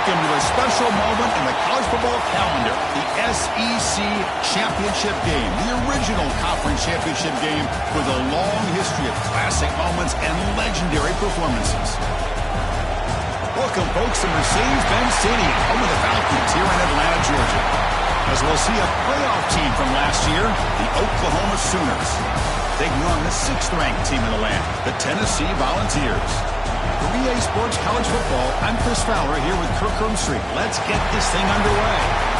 welcome to a special moment in the college football calendar, the SEC Championship Game, the original conference championship game with a long history of classic moments and legendary performances. Welcome, folks, to Mercedes-Benz Stadium, home of the Falcons here in Atlanta, Georgia. As we'll see a playoff team from last year, the Oklahoma Sooners. Taking on the 6th-ranked team in the land, the Tennessee Volunteers. For EA Sports College Football, I'm Chris Fowler here with Kirk Herbstreit. Let's get this thing underway.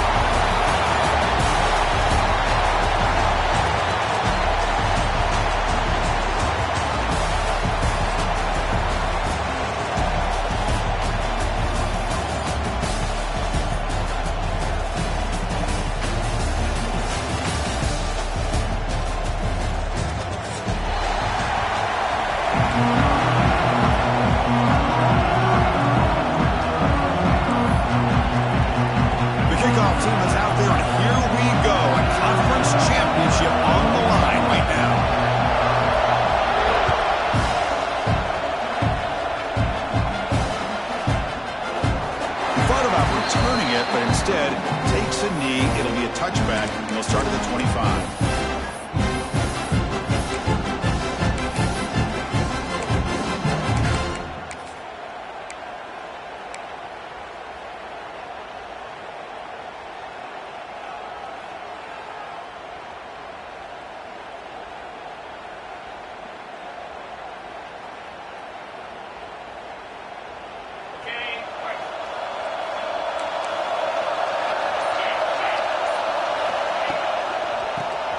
But instead takes a knee. It'll be a touchback, and they'll start at the 25.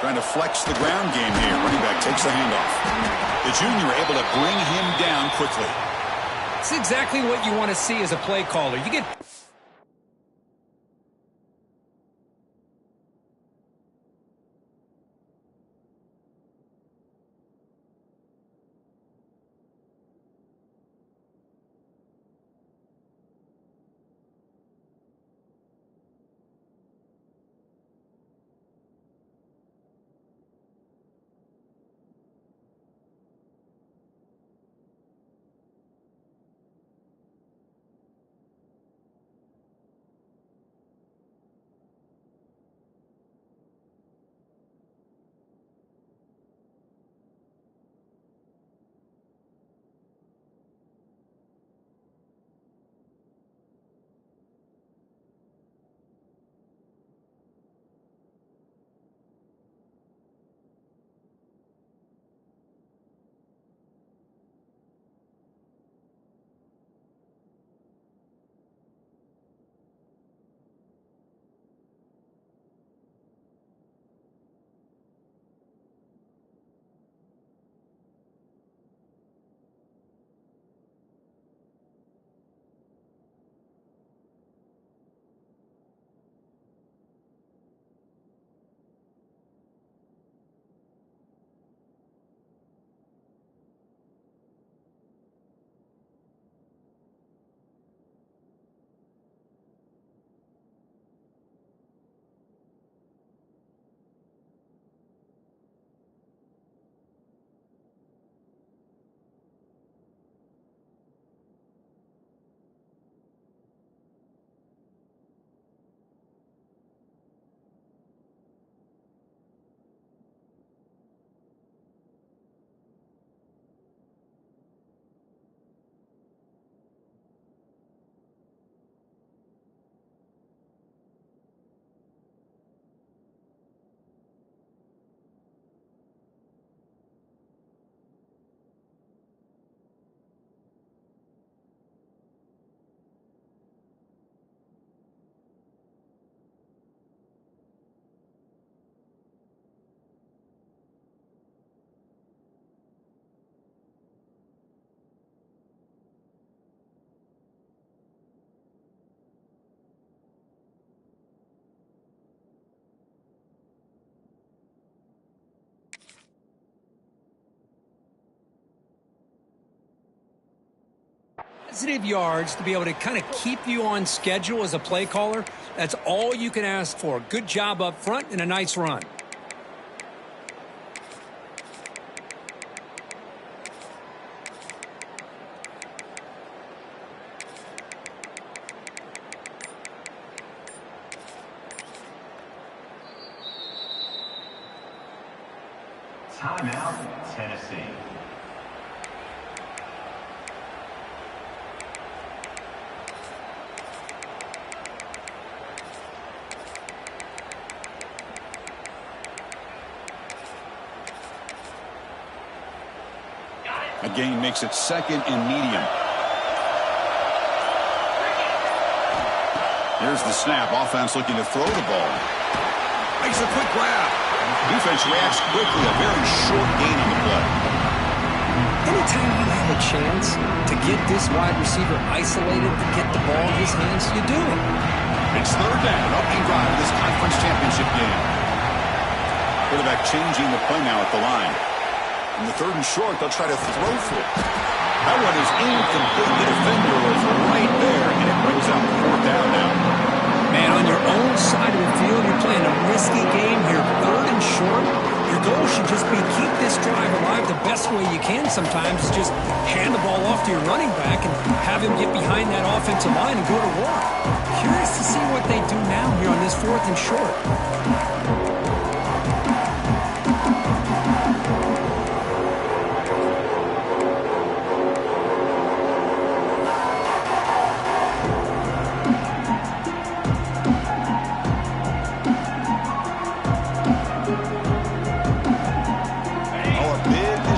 Trying to flex the ground game here. Running back takes the handoff. The junior able to bring him down quickly. It's exactly what you want to see as a play caller. You get... Positive yards to be able to kind of keep you on schedule as a play caller. That's all you can ask for. Good job up front and a nice run. Timeout, Tennessee. A gain makes it second and medium. Here's the snap. Offense looking to throw the ball. Makes a quick grab. Defense reacts quickly. A very short gain on the play. Anytime you have a chance to get this wide receiver isolated, to get the ball in his hands, you do it. It's third down. Opening drive of this conference championship game. Quarterback changing the play now at the line. In the third and short, they'll try to throw for it. That one is incomplete. The defender was right there, and it brings up fourth down now. Man, on your own side of the field, you're playing a risky game here. Third and short, your goal should just be keep this drive alive the best way you can sometimes. Is just hand the ball off to your running back and have him get behind that offensive line and go to work. Curious to see what they do now here on this fourth and short.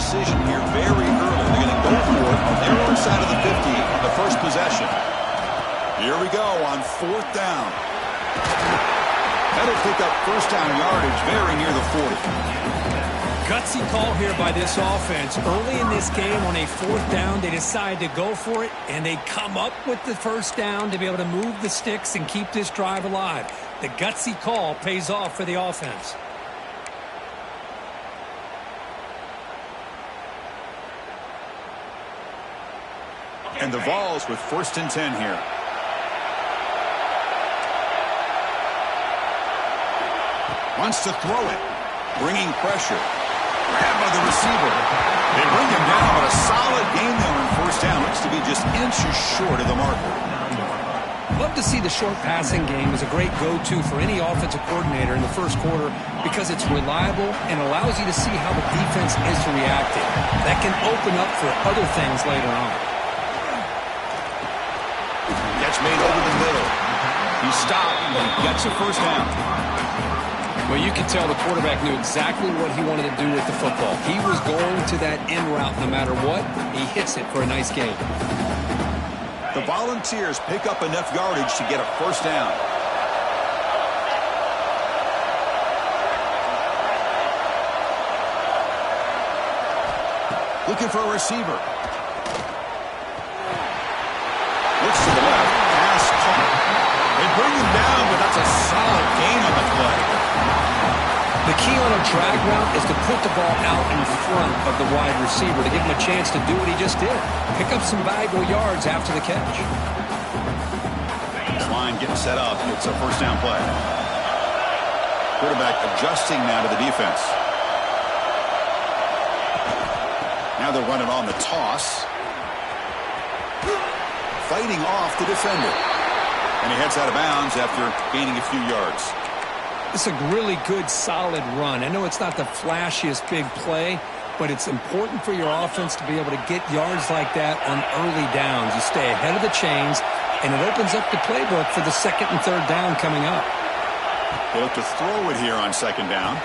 Decision here very early. They're going to go for it on their own side of the 50 on the first possession. Here we go on fourth down. That'll pick up first down yardage very near the 40. Gutsy call here by this offense. Early in this game on a fourth down, they decide to go for it, and they come up with the first down to be able to move the sticks and keep this drive alive. The gutsy call pays off for the offense. And the Vols with first and 10 here. Wants to throw it. Bringing pressure. Grab by the receiver. They bring him down, but a solid gain there on first down. Looks to be just inches short of the marker. Love to see the short passing game as a great go-to for any offensive coordinator in the first quarter because it's reliable and allows you to see how the defense is reacting. That can open up for other things later on. Gets made over the middle. He stopped and he gets a first down. Well, you can tell the quarterback knew exactly what he wanted to do with the football. He was going to that end route no matter what. He hits it for a nice gain. The Volunteers pick up enough yardage to get a first down. Looking for a receiver. Looks to the left. Pass caught. They bring him down, but that's a solid gain on the play. The key on a drag route is to put the ball out in front of the wide receiver to give him a chance to do what he just did. Pick up some valuable yards after the catch. This line getting set up. It's a first down play. Quarterback adjusting now to the defense. Now they're running on the toss. Fighting off the defender. And he heads out of bounds after gaining a few yards. It's a really good, solid run. I know it's not the flashiest big play, but it's important for your offense to be able to get yards like that on early downs. You stay ahead of the chains, and it opens up the playbook for the second and third down coming up. They look to throw it here on second down.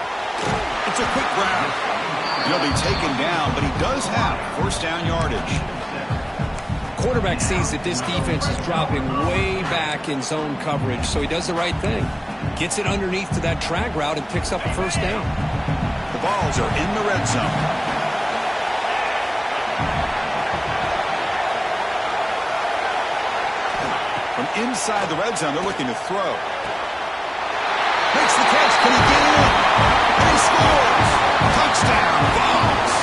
It's a quick grab. He'll be taken down, but he does have first down yardage. Quarterback sees that this defense is dropping way back in zone coverage, so he does the right thing. Gets it underneath to that drag route and picks up a first down. The Vols are in the red zone. From inside the red zone, they're looking to throw. Makes the catch. Can he get in? And he scores. Touchdown, Vols.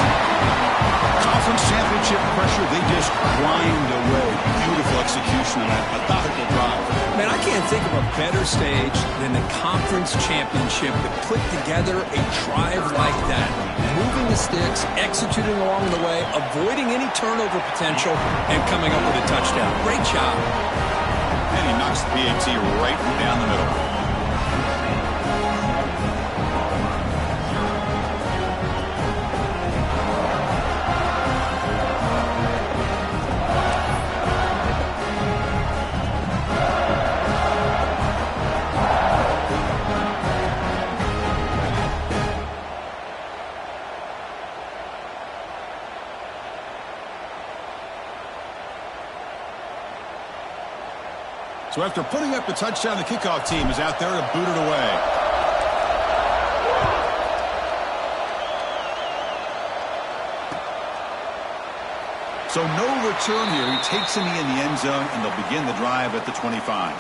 Conference championship pressure, they just grind away. Beautiful execution of that methodical drive. Man, I can't think of a better stage than the conference championship to put together a drive like that. Moving the sticks, executing along the way, avoiding any turnover potential, and coming up with a touchdown. Great job. And he knocks the PAT right down the middle. So after putting up the touchdown, the kickoff team is out there to boot it away. So no return here. He takes in the end zone, and they'll begin the drive at the 25.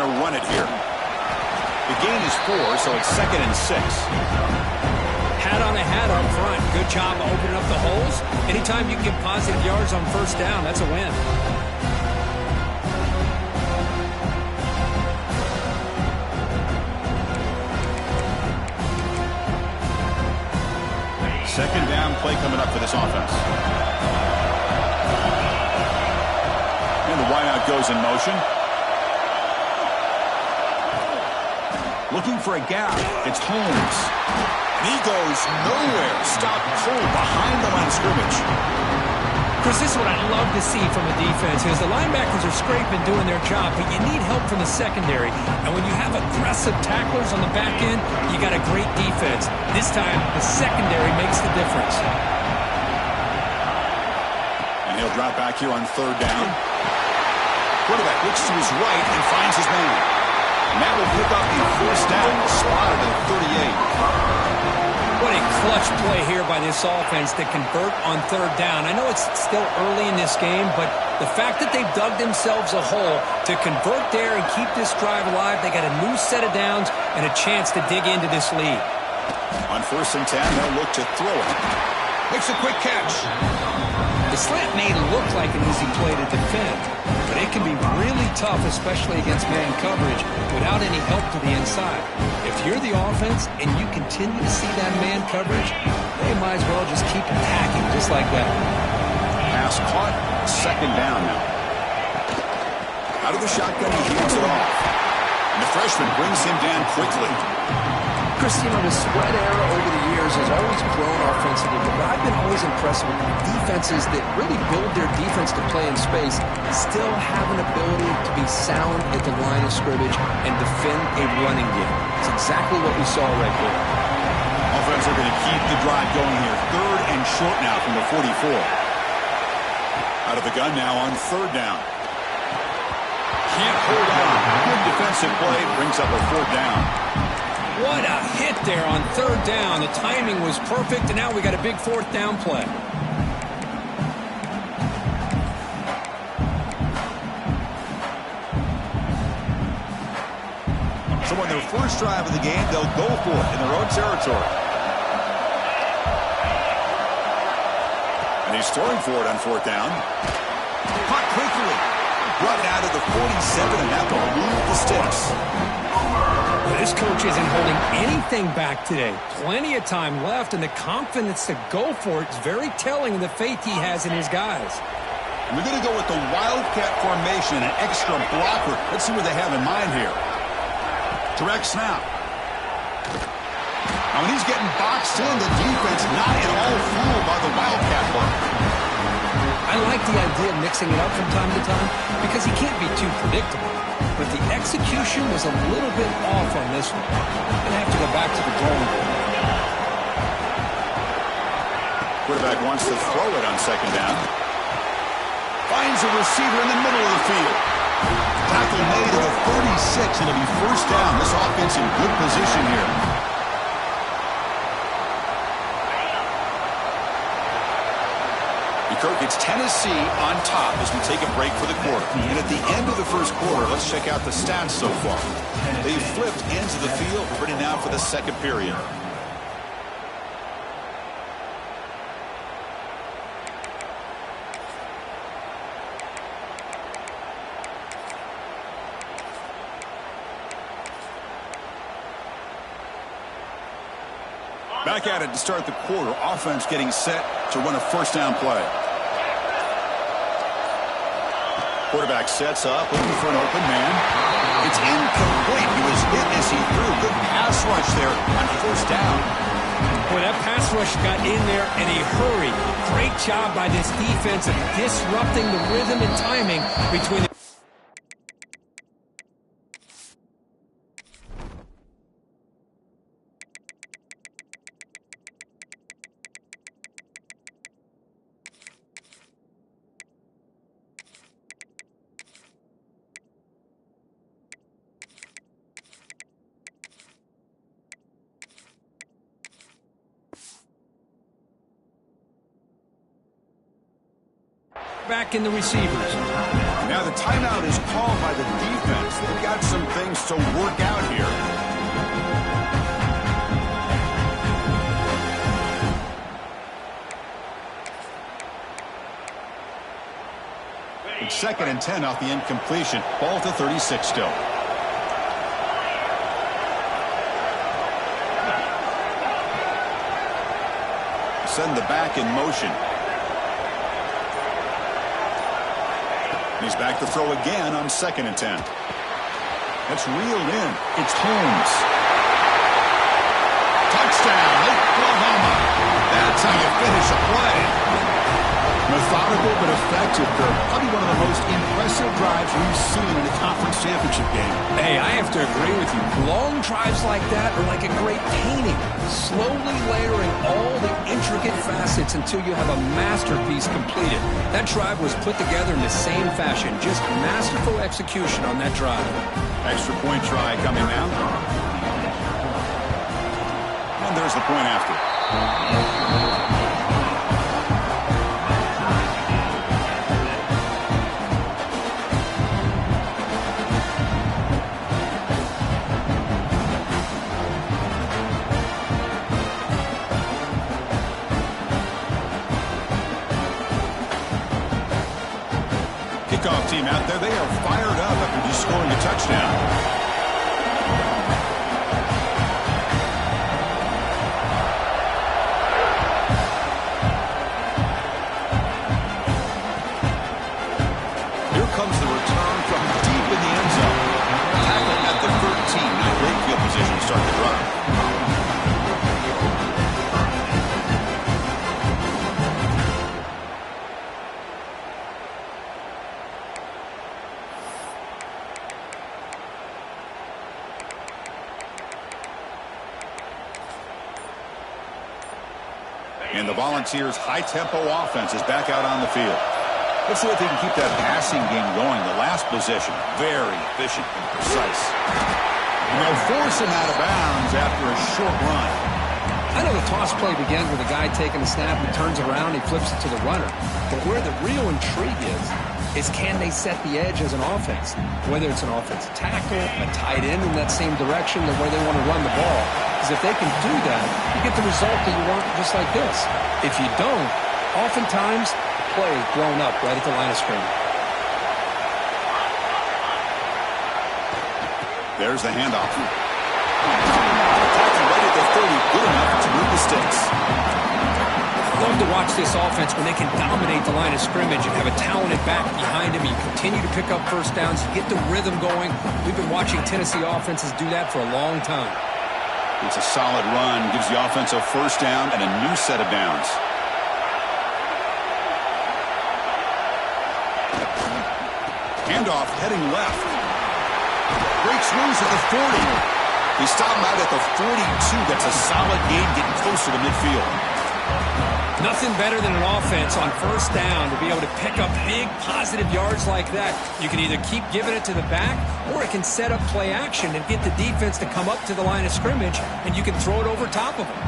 Run it here. The gain is 4, so it's 2nd and 6. Hat on a hat up front. Good job opening up the holes. Anytime you can get positive yards on first down, that's a win. Second down play coming up for this offense. And the wideout goes in motion. Looking for a gap. It's Holmes. And he goes nowhere. Stopped cold behind the line of scrimmage. Chris, this is what I love to see from a defense is the linebackers are scraping, doing their job, but you need help from the secondary. And when you have aggressive tacklers on the back end, you got a great defense. This time, the secondary makes the difference. And he'll drop back here on 3rd down. Quarterback looks to his right and finds his man. And that will pick up a first down, spotted at 38. What a clutch play here by this offense to convert on 3rd down. I know it's still early in this game, but the fact that they've dug themselves a hole to convert there and keep this drive alive, they got a new set of downs and a chance to dig into this lead. On 1st and 10, they'll look to throw it. Makes a quick catch. The slant may look like an easy play to defend, but it can be really tough, especially against man coverage, without any help to the inside. If you're the offense and you continue to see that man coverage, they might as well just keep attacking just like that. Pass caught, 2nd down now. Out of the shotgun, he hands it off. And the freshman brings him down quickly. Chris, you know, the spread era over the years has always grown offensively, but I've been always impressed with defenses that really build their defense to play in space, still have an ability to be sound at the line of scrimmage and defend a running game. It's exactly what we saw right there. Offense are going to keep the drive going here. 3rd and short now from the 44. Out of the gun now on 3rd down. Can't hold on. Good defensive play brings up a 4th down. What a hit there on 3rd down. The timing was perfect, and now we got a big 4th down play. So on their first drive of the game, they'll go for it in their own territory. And he's throwing for it on 4th down. Caught quickly. Brought out of the 47, and that will move the sticks. This coach isn't holding anything back today. Plenty of time left, and the confidence to go for it is very telling of the faith he has in his guys. We're going to go with the Wildcat formation, an extra blocker. Let's see what they have in mind here. Direct snap. Now, when he's getting boxed in, the defense not at all fooled by the Wildcat play. I like the idea of mixing it up from time to time because he can't be too predictable. But the execution was a little bit off on this one. Going to have to go back to the drawing board. Quarterback wants to throw it on 2nd down. Finds a receiver in the middle of the field. Tackle made at the 36, and it'll be 1st down. This offense in good position here. Kirk, it's Tennessee on top as we take a break for the quarter. And at the end of the first quarter, let's check out the stats so far. They've flipped ends of the field, ready now for the 2nd period. Back at it to start the quarter. Offense getting set to run a 1st down play. Quarterback sets up, looking for an open man. It's incomplete. He was hit as he threw. Good pass rush there on 1st down. Boy, that pass rush got in there in a hurry. Great job by this defense of disrupting the rhythm and timing between the... back in the receivers. Now the timeout is called by the defense. They've got some things to work out here. It's 2nd and 10 off the incompletion. Ball to 36 still. Send the back in motion. He's back to throw again on 2nd and 10. That's reeled in. It's Holmes. Touchdown, Oklahoma. That's how you finish a play. Methodical but effective, Kirk. Probably one of the most impressive drives we've seen in a conference championship game. Hey, I have to agree with you. Long drives like that are like a great painting. Slowly layering all the intricate facets until you have a masterpiece completed. That drive was put together in the same fashion. Just masterful execution on that drive. Extra point try coming now. And there's the point after. Kickoff team out there, they are fired up after just scoring a touchdown. Here comes the return from deep in the end zone. Tackle at the 13. Not great field position to start the drive. And the Volunteers' high-tempo offense is back out on the field. Let's see if they can keep that passing game going. The last possession, very efficient and precise. And they'll force him out of bounds after a short run. I know the toss play begins with a guy taking a snap, he turns around, he flips it to the runner. But where the real intrigue is can they set the edge as an offense? Whether it's an offensive tackle, a tight end in that same direction, or where they want to run the ball. Because if they can do that, you get the result that you want just like this. If you don't, oftentimes, the play is blown up right at the line of scrimmage. There's the handoff. Tackle right at the 30, good enough to move the sticks. Love to watch this offense when they can dominate the line of scrimmage and have a talented back behind him. You continue to pick up first downs, you get the rhythm going. We've been watching Tennessee offenses do that for a long time. It's a solid run, gives the offense a first down and a new set of downs. Handoff heading left. Breaks loose at the 40. He stopped him out at the 42. That's a solid gain, getting closer to midfield. Nothing better than an offense on first down to be able to pick up big positive yards like that. You can either keep giving it to the back, or it can set up play action and get the defense to come up to the line of scrimmage, and you can throw it over top of them.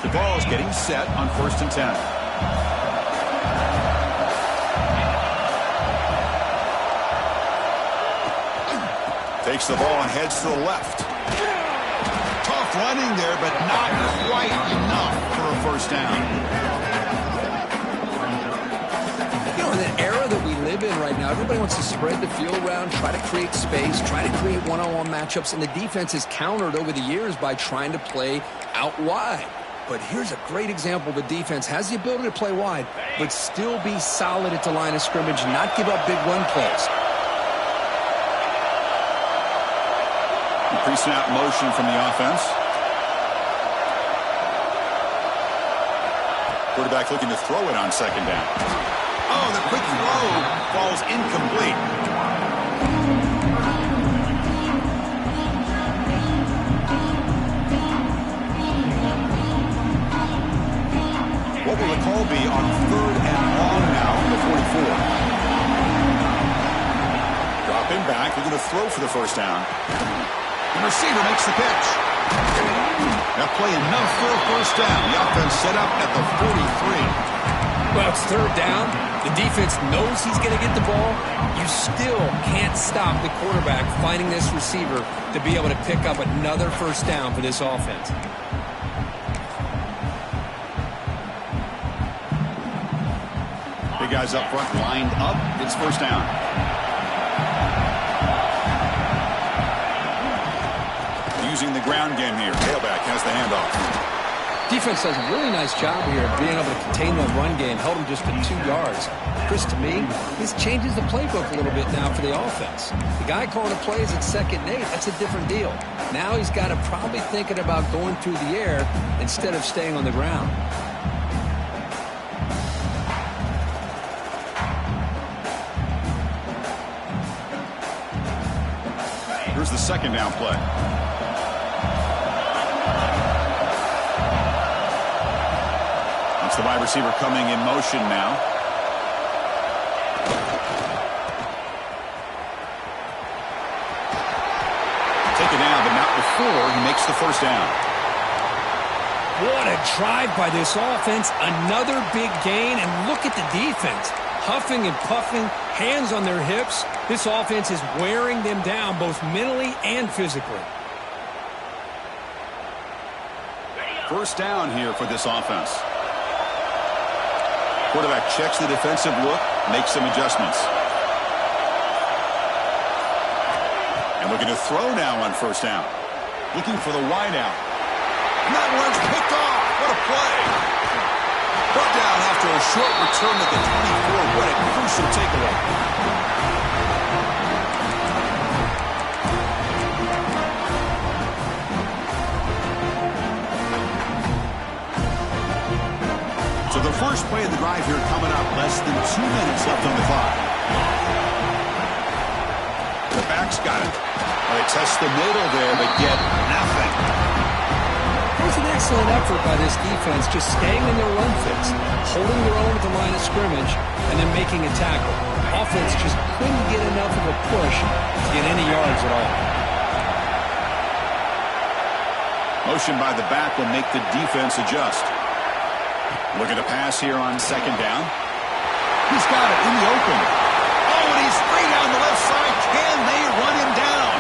The ball is getting set on 1st and 10. Takes the ball and heads to the left. Tough running there, but not quite enough for a first down. You know, in the era that we live in right now, everybody wants to spread the field around, try to create space, try to create one-on-one matchups, and the defense is countered over the years by trying to play out wide. But here's a great example. The defense has the ability to play wide, but still be solid at the line of scrimmage and not give up big run plays. Pre-snap motion from the offense. Quarterback looking to throw it on second down. Oh, the quick throw falls incomplete. What will the call be on 3rd and long now on the 44? Dropping back, looking to throw for the first down. The receiver makes the pitch. That play enough for a first down. The offense set up at the 43. Well, it's 3rd down. The defense knows he's going to get the ball. You still can't stop the quarterback finding this receiver to be able to pick up another first down for this offense. Big guys up front lined up. It's first down. Using the ground game here. Tailback has the handoff. Defense does a really nice job here of being able to contain the run game. Held him just to 2 yards. Chris, to me, this changes the playbook a little bit now for the offense. The guy calling the plays at 2nd and 8, that's a different deal. Now he's got to probably thinking about going through the air instead of staying on the ground. Here's the 2nd down play. It's the wide receiver coming in motion now. Taken down, but not before he makes the first down. What a drive by this offense. Another big gain, and look at the defense. Huffing and puffing, hands on their hips. This offense is wearing them down both mentally and physically. First down here for this offense. Quarterback checks the defensive look, makes some adjustments. And looking to throw now on first down. Looking for the wide out. And that one's picked off. What a play. Brought down after a short return at the 24. What a crucial takeaway. So the first play of the drive here coming up. Less than 2 minutes left on the clock. The back's got it. Well, they test the middle there, but get nothing. It was an excellent effort by this defense, just staying in their run fits, holding their own at the line of scrimmage, and then making a tackle. Offense just couldn't get enough of a push to get any yards at all. Motion by the back will make the defense adjust. Looking to pass here on second down. He's got it in the open. Oh, and he's free down the left side. Can they run him down?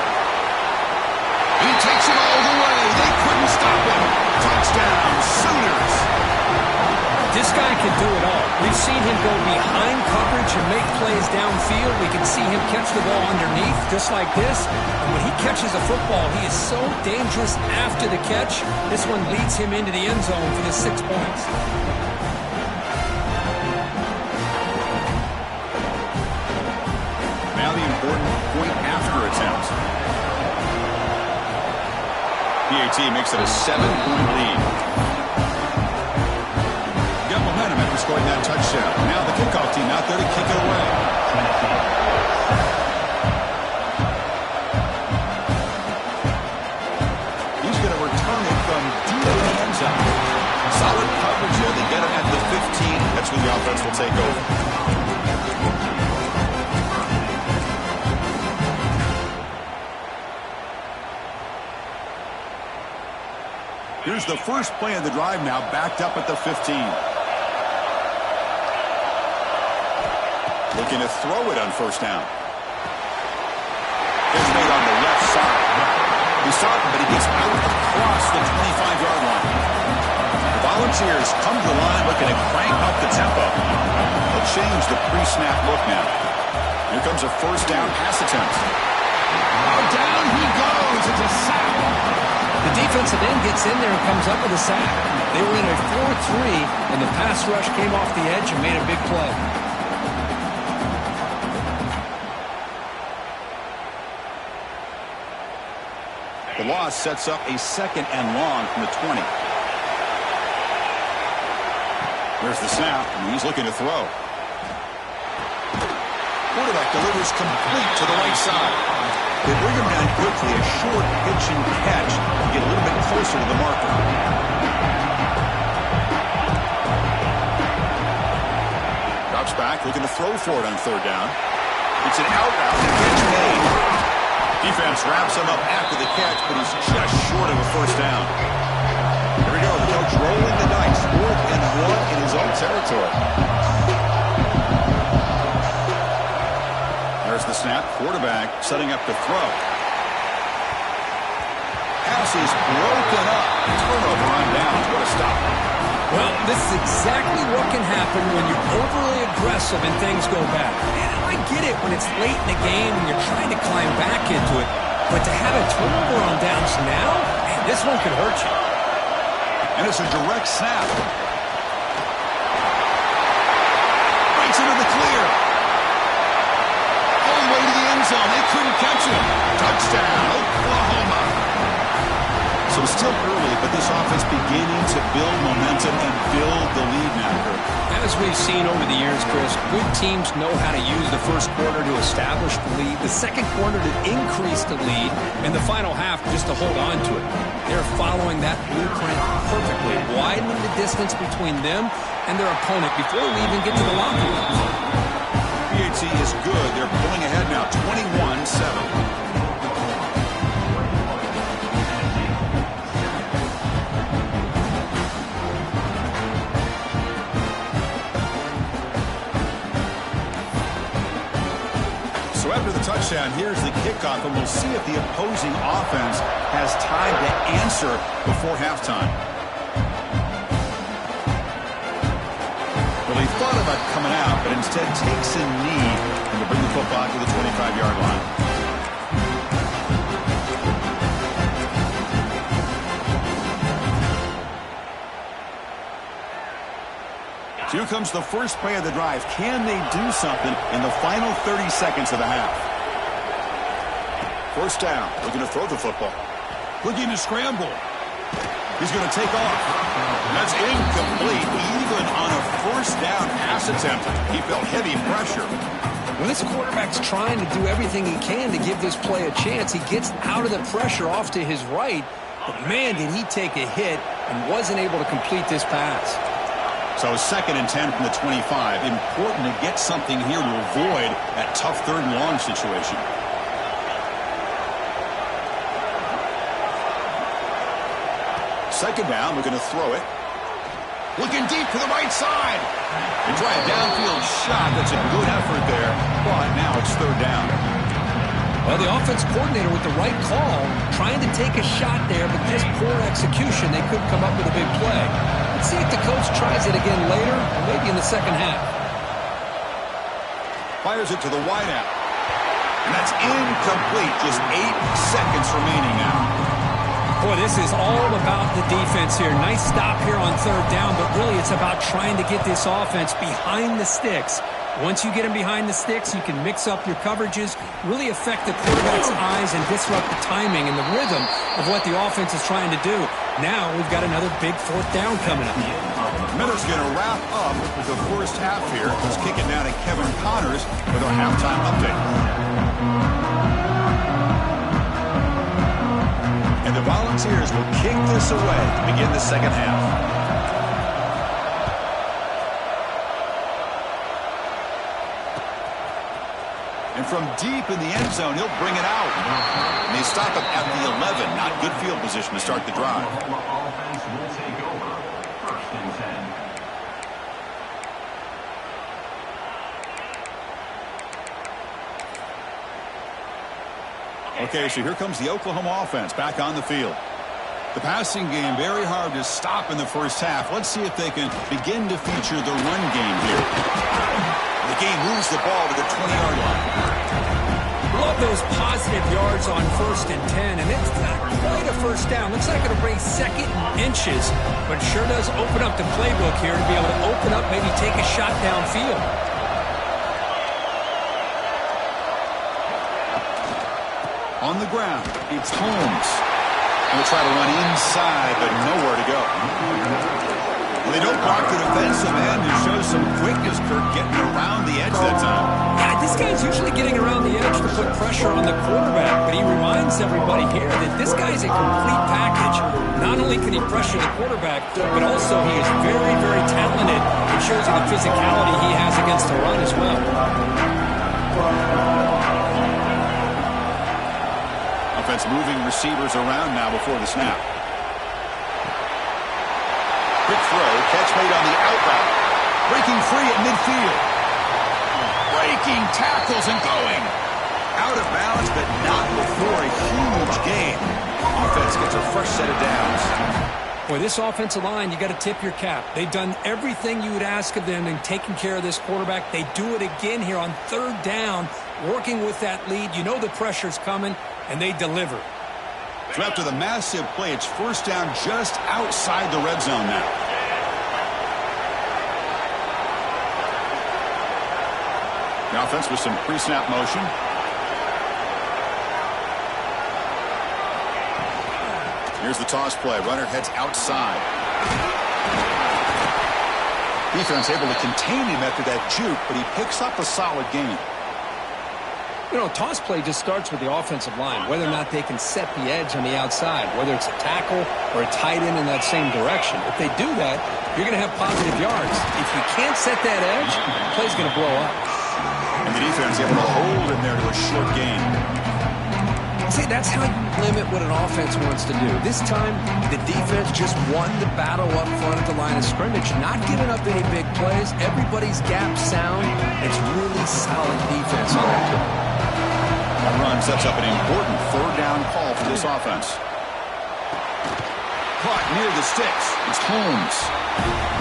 He takes it all the way. They couldn't stop him. Touchdown, Sooners. This guy can do it all. We've seen him go behind coverage and make plays downfield. We can see him catch the ball underneath, just like this. And when he catches a football, he is so dangerous after the catch. This one leads him into the end zone for the 6 points. Now the important point after attempt. PAT makes it a 7-point lead. Got momentum after scoring that touchdown. Now the kickoff team out there to kick it away. He's going to return it from deep in the end zone. Solid coverage there. They get him at the 15. That's when the offense will take over. Here's the first play of the drive now, backed up at the 15. Looking to throw it on first down. It's made on the left side. He saw it, but he gets out across the 25-yard line. The Volunteers come to the line looking to crank up the tempo. They'll change the pre-snap look now. Here comes a first down pass attempt. Oh, down he goes. It's a sack. The defensive end gets in there and comes up with a sack. They were in a 4-3, and the pass rush came off the edge and made a big play. The loss sets up a 2nd and long from the 20. There's the snap, and he's looking to throw. Quarterback delivers complete to the right side. They bring him down quickly, a short pitch and catch to get a little bit closer to the marker. Drops back, looking to throw for it on 3rd down. It's an out route, and catch made. Defense wraps him up after the catch, but he's just short of a 1st down. Here we go, the coach rolling the dice, 4th and 1 in his own territory. There's the snap, quarterback setting up to throw. Pass is broken up. Turnover on downs. What a stop. Well, this is exactly what can happen when you're overly aggressive and things go bad. And I get it when it's late in the game and you're trying to climb back into it. But to have a turnover on downs now, man, this one could hurt you. And it's a direct snap. Right into the clear. All the way to the end zone. They couldn't catch him. Touchdown, Oklahoma. So it's still early, but this offense beginning to build momentum and build the lead now. As we've seen over the years, Chris, good teams know how to use the first quarter to establish the lead, the second quarter to increase the lead, and the final half just to hold on to it. They're following that blueprint perfectly, widening the distance between them and their opponent before we even get to the locker room. PAT is good. They're pulling ahead now, 21-7. So after the touchdown, here's the kickoff, and we'll see if the opposing offense has time to answer before halftime. Well, he thought about coming out, but instead takes a knee and to bring the football to the 25-yard line. Here comes the first play of the drive. Can they do something in the final 30 seconds of the half? 1st down. Looking to throw the football. Looking to scramble. He's going to take off. That's incomplete. Even on a 1st down pass attempt, he felt heavy pressure. When this quarterback's trying to do everything he can to give this play a chance, he gets out of the pressure off to his right. But, man, did he take a hit and wasn't able to complete this pass. So 2nd and 10 from the 25. Important to get something here to avoid that tough 3rd and long situation. Second down, we're going to throw it. Looking deep to the right side. They try a downfield shot. That's a good effort there. But now it's 3rd down. Well, the offense coordinator with the right call, trying to take a shot there, but just poor execution. They couldn't come up with a big play. Let's see if the coach tries it again later, or maybe in the second half. Fires it to the wideout. And that's incomplete. Just 8 seconds remaining now. Boy, this is all about the defense here. Nice stop here on 3rd down, but really it's about trying to get this offense behind the sticks. Once you get them behind the sticks, you can mix up your coverages, really affect the quarterback's eyes and disrupt the timing and the rhythm of what the offense is trying to do. Now we've got another big 4th down coming up. Miller's going to wrap up with the first half here. Let's kick it down to Kevin Connors with our halftime update. And the Volunteers will kick this away to begin the second half. And from deep in the end zone, he'll bring it out. And they stop him at the 11. Not good field position to start the drive. Offense will take over. 1st and 10. Okay, so here comes the Oklahoma offense back on the field. The passing game, very hard to stop in the first half. Let's see if they can begin to feature the run game here. The game moves the ball to the 20-yard line. Love those positive yards on 1st and 10, and it's not quite a 1st down. Looks like it'll bring 2nd and inches, but it sure does open up the playbook here to be able to open up, maybe take a shot downfield. On the ground, it's Holmes. They'll try to run inside, but nowhere to go. Well, they don't block the defensive end and show some quickness, Kirk, getting around the edge that time. Yeah, this guy's usually getting around the edge to put pressure on the quarterback, but he reminds everybody here that this guy's a complete package. Not only can he pressure the quarterback, but also he is very, very talented. It shows you the physicality he has against the run as well. Offense moving receivers around now before the snap. Quick throw, catch made on the out route. Breaking free at midfield. Breaking tackles and going. Out of bounds, but not before a huge gain. Offense gets a fresh set of downs. Boy, this offensive line, you got to tip your cap. They've done everything you would ask of them in taking care of this quarterback. They do it again here on third down, working with that lead. You know the pressure's coming, and they deliver. So after the massive play, it's first down just outside the red zone now. The offense with some pre-snap motion. Here's the toss play. Runner heads outside. Defense able to contain him after that juke, but he picks up a solid gain. You know, toss play just starts with the offensive line, whether or not they can set the edge on the outside, whether it's a tackle or a tight end in that same direction. If they do that, you're going to have positive yards. If you can't set that edge, the play's going to blow up. And the defense able to hold him there to a short gain. See, that's how you limit what an offense wants to do. This time, the defense just won the battle up front at the line of scrimmage, not giving up any big plays. Everybody's gap sound. It's really solid defense on that play. That run sets up an important third down call for this offense. Caught near the sticks. It's Holmes.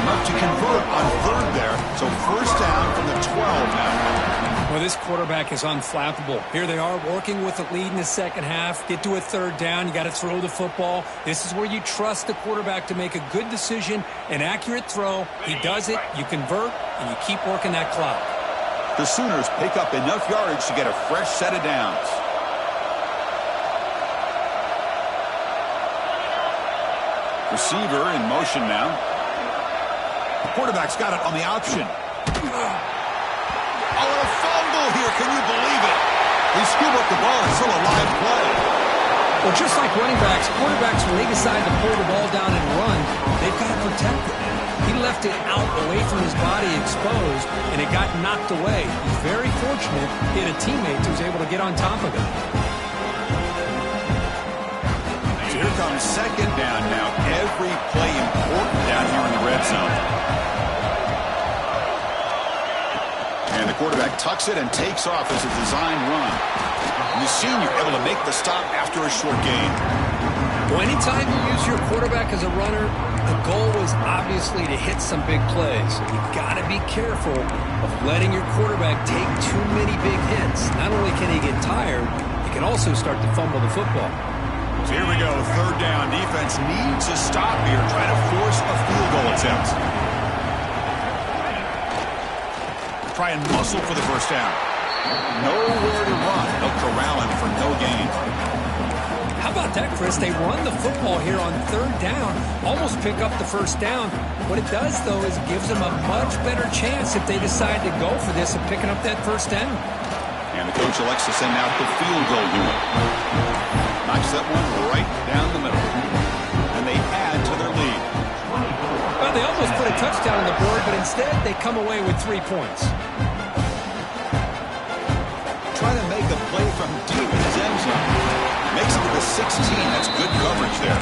Enough to convert on third there. So first down from the 12 now. Well, this quarterback is unflappable. Here they are working with the lead in the second half. Get to a third down. You got to throw the football. This is where you trust the quarterback to make a good decision, an accurate throw. He does it. You convert, and you keep working that clock. The Sooners pick up enough yardage to get a fresh set of downs. Receiver in motion now. The quarterback's got it on the option. Oh, a fumble here. Can you believe it? They scoop up the ball. It's still a live play. Well, just like running backs, quarterbacks, when they decide to pull the ball down and run, they've got to protect it. He left it out away from his body exposed, and it got knocked away. He's very fortunate he had a teammate who was able to get on top of it. So here comes second down now. Every play important down here in the red zone. And the quarterback tucks it and takes off as a design run. And the senior able to make the stop after a short gain. Well, anytime you use your quarterback as a runner, the goal is obviously to hit some big plays. You've got to be careful of letting your quarterback take too many big hits. Not only can he get tired, he can also start to fumble the football. So here we go, third down. Defense needs a stop here, trying to force a field goal attempt. Try and muscle for the first down. Nowhere to run. They'll corral him for no gain. How about that, Chris? They run the football here on third down, almost pick up the first down. What it does, though, is it gives them a much better chance if they decide to go for this of picking up that first down. And the coach elects to send out the field goal unit. Knocks that one right down the middle. And they add to their lead. Well, they almost put a touchdown on the board, but instead they come away with 3 points. Trying to make a play from deep in his end zone. Makes it to the 16. That's good coverage there.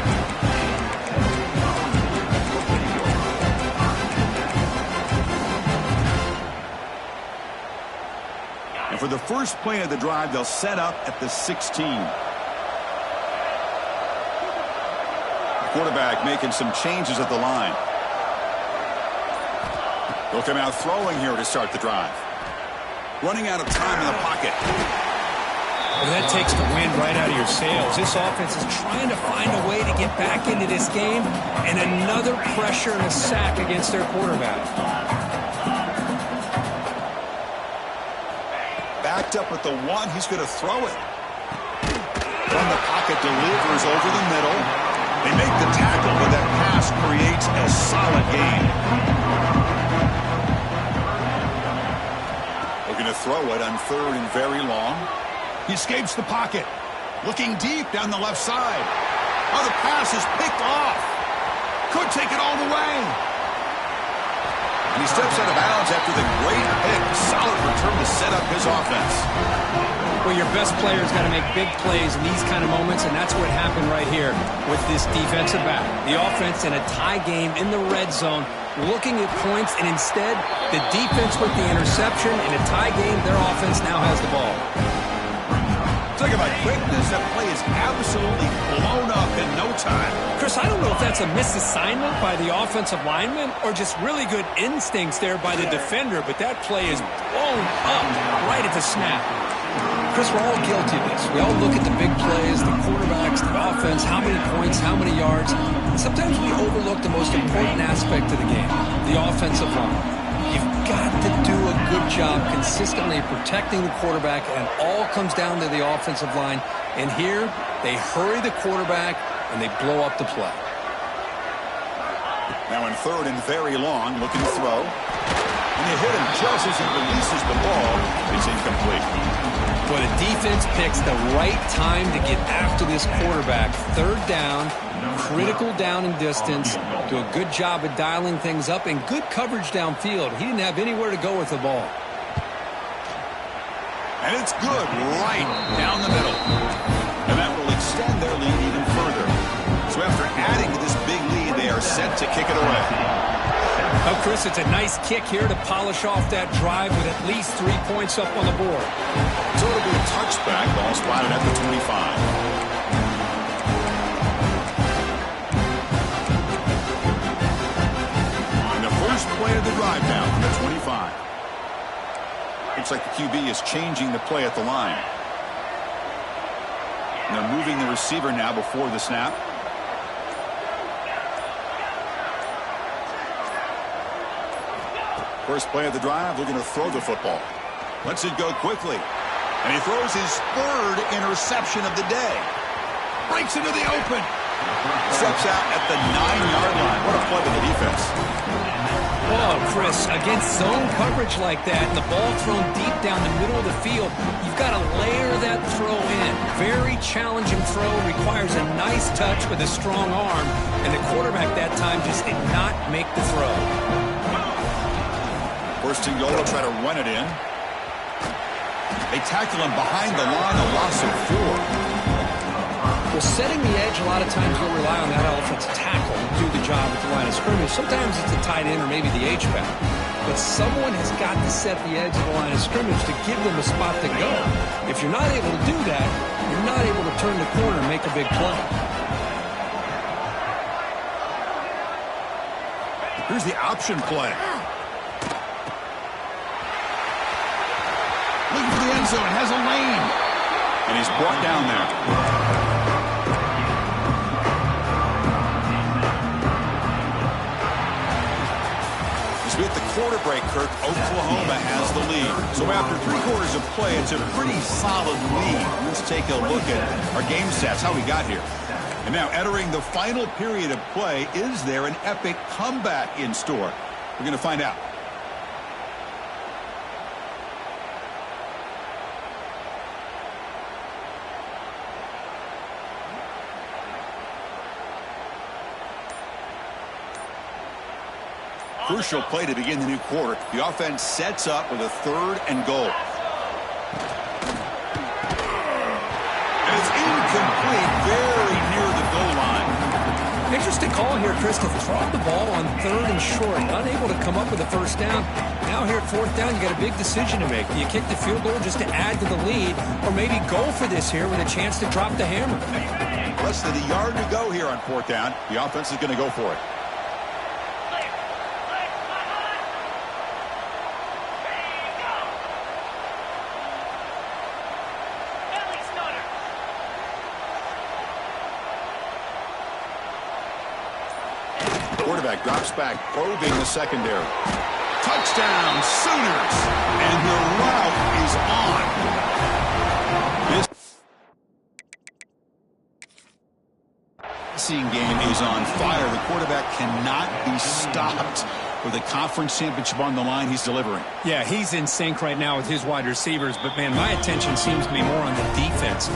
And for the first play of the drive, they'll set up at the 16. The quarterback making some changes at the line. They'll come out throwing here to start the drive. Running out of time in the pocket. Well, that takes the wind right out of your sails. This offense is trying to find a way to get back into this game, and another pressure and a sack against their quarterback. Backed up with the one, he's going to throw it. From the pocket, delivers over the middle. They make the tackle, but that pass creates a solid gain. Looking to throw it on 3rd and very long. He escapes the pocket. Looking deep down the left side. Oh, the pass is picked off. Could take it all the way. And he steps out of bounds after the great pick. Solid return to set up his offense. Well, your best player's got to make big plays in these kind of moments, and that's what happened right here with this defensive back. The offense in a tie game in the red zone, looking at points, and instead, the defense with the interception. In a tie game, their offense now has the ball. Talk about quickness. That play is absolutely blown up in no time. Chris, I don't know if that's a misassignment by the offensive lineman or just really good instincts there by the defender, but that play is blown up right at the snap. Chris, we're all guilty of this. We all look at the big plays, the quarterbacks, the offense, how many points, how many yards. Sometimes we overlook the most important aspect of the game, the offensive line. You've got to do a good job consistently protecting the quarterback, and it all comes down to the offensive line. And here, they hurry the quarterback, and they blow up the play. Now in 3rd and very long, looking to throw. And you hit him just as he releases the ball. It's incomplete. Well, the defense picks the right time to get after this quarterback. 3rd down, critical down and distance. Do a good job of dialing things up and good coverage downfield. He didn't have anywhere to go with the ball. And it's good right down the middle. And that will extend their lead even further. So after adding to this big lead, they are set to kick it away. Oh, Chris, it's a nice kick here to polish off that drive with at least 3 points up on the board. So it'll be a touchback, ball spotted at the 25. And the first play of the drive now from the 25. Looks like the QB is changing the play at the line. And they're moving the receiver now before the snap. First play of the drive, looking to throw the football. Lets it go quickly. And he throws his 3rd interception of the day. Breaks into the open. Steps out at the 9-yard line. What a play by the defense. Oh, Chris, against zone coverage like that, and the ball thrown deep down the middle of the field, you've got to layer that throw in. Very challenging throw, requires a nice touch with a strong arm, and the quarterback that time just did not make the throw. First and goal, they'll try to run it in. They tackle him behind the line, a loss of 4. Well, setting the edge, a lot of times you'll rely on that offensive tackle to do the job at the line of scrimmage. Sometimes it's a tight end or maybe the H-back. But someone has got to set the edge of the line of scrimmage to give them a spot to go. If you're not able to do that, you're not able to turn the corner and make a big play. Here's the option play. Looking for the end zone, has a lane. And he's brought down there. As we hit the quarter break, Kirk, Oklahoma has the lead. So after 3 quarters of play, it's a pretty solid lead. Let's take a look at our game stats, how we got here. And now entering the final period of play, is there an epic comeback in store? We're going to find out. Crucial play to begin the new quarter. The offense sets up with a 3rd and goal. And it's incomplete, very near the goal line. Interesting call here, Chris, to throw the ball on 3rd and short. Unable to come up with a first down. Now here at 4th down, you got a big decision to make. Do you kick the field goal just to add to the lead, or maybe go for this here with a chance to drop the hammer? Less than a yard to go here on 4th down. The offense is going to go for it. Quarterback drops back, probing the secondary. Touchdown, Sooners! And the route is on. passing game is on fire. The quarterback cannot be stopped. With a conference championship on the line, he's delivering. Yeah, he's in sync right now with his wide receivers, but, man, my attention seems to be more on the defense.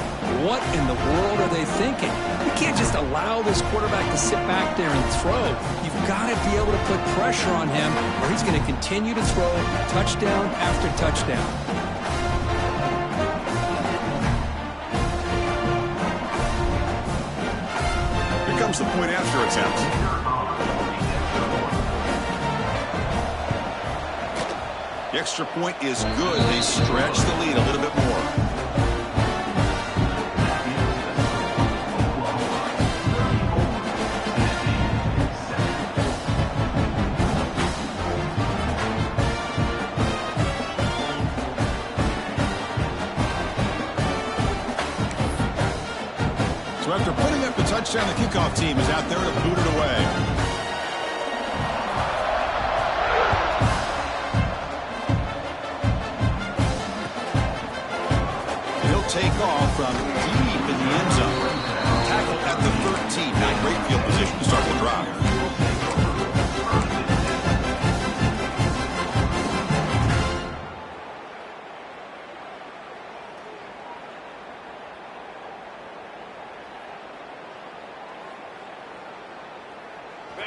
What in the world are they thinking? You can't just allow this quarterback to sit back there and throw. You've got to be able to put pressure on him, or he's going to continue to throw touchdown after touchdown. Here comes the point after attempt. The extra point is good. They stretch the lead a little bit more. So after putting up the touchdown, the kickoff team is out there to boot it away. Take off from deep in the end zone. Tackle at the 13. Not great field position to start the drive.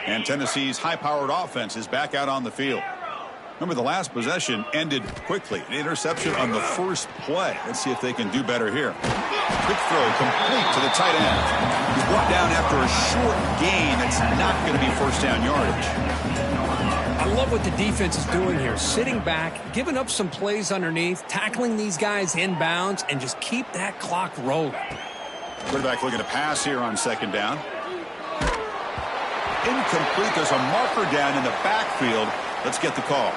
And Tennessee's high-powered offense is back out on the field. Remember, the last possession ended quickly. An interception on the first play. Let's see if they can do better here. Quick throw complete to the tight end. He's brought down after a short gain. That's not going to be first down yardage. I love what the defense is doing here. Sitting back, giving up some plays underneath, tackling these guys inbounds, and just keep that clock rolling. Quarterback looking to pass here on second down. Incomplete. There's a marker down in the backfield. Let's get the call.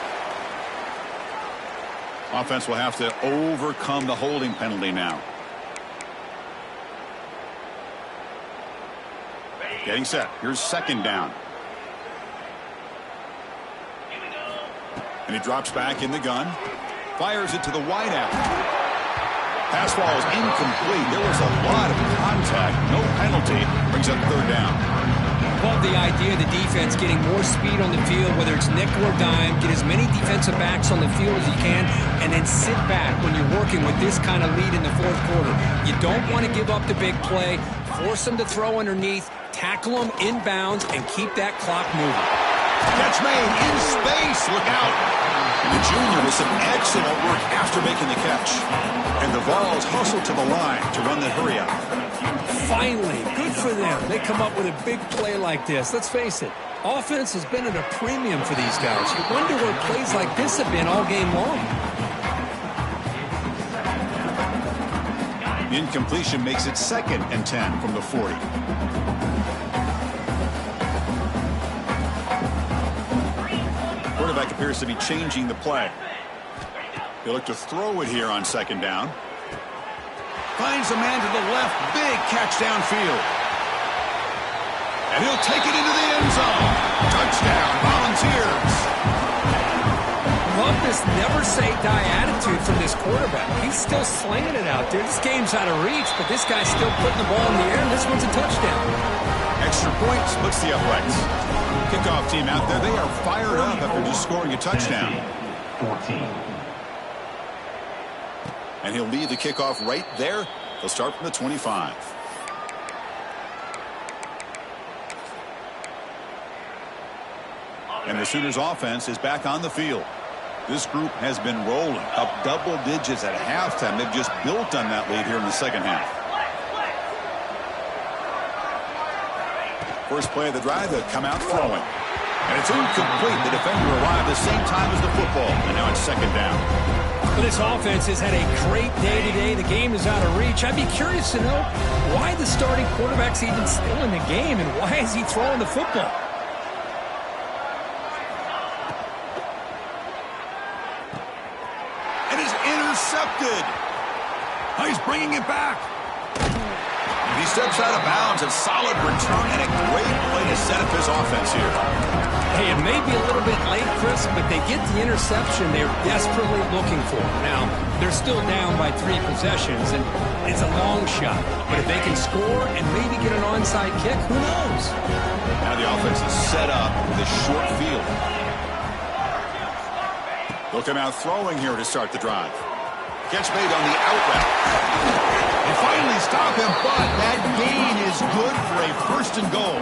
Offense will have to overcome the holding penalty now. Getting set. Here's second down. And he drops back in the gun. Fires it to the wideout. Pass ball is incomplete. There was a lot of contact. No penalty. Brings up third down. Love the idea of the defense getting more speed on the field, whether it's nickel or dime, get as many defensive backs on the field as you can, and then sit back when you're working with this kind of lead in the fourth quarter. You don't want to give up the big play, force them to throw underneath, tackle them inbounds, and keep that clock moving. Catch made in space. Look out. And the junior with some excellent work after making the catch. And the Vols hustle to the line to run the hurry up. Finally, good for them. They come up with a big play like this. Let's face it, offense has been at a premium for these guys. You wonder where plays like this have been all game long. The incompletion makes it 2nd and 10 from the 40. Quarterback appears to be changing the play. They look to throw it here on second down. Finds a man to the left. Big catch downfield. And he'll take it into the end zone. Touchdown, Volunteers. Love this never-say-die attitude from this quarterback. He's still slinging it out there. This game's out of reach, but this guy's still putting the ball in the air, and this one's a touchdown. Extra point splits the uprights. Kickoff team out there. They are fired up after just scoring a touchdown. 14. And he'll lead the kickoff right there. They'll start from the 25. And the Sooners offense is back on the field. This group has been rolling up double digits at halftime. They've just built on that lead here in the second half. First play of the drive, they'll come out throwing. And it's incomplete. The defender arrived the same time as the football. And now it's second down. Well, this offense has had a great day today. The game is out of reach. I'd be curious to know why the starting quarterback's even still in the game and why is he throwing the football? And it's intercepted. Oh, he's bringing it back. He steps out of bounds. A solid return and a great way to set up his offense here. Hey, it may be a little bit late, Chris, but they get the interception they're desperately looking for. Now, they're still down by 3 possessions, and it's a long shot. But if they can score and maybe get an onside kick, who knows? Now the offense is set up with a short field. They'll come out throwing here to start the drive. Catch made on the out route. They finally stop him, but that gain is good for a first and goal.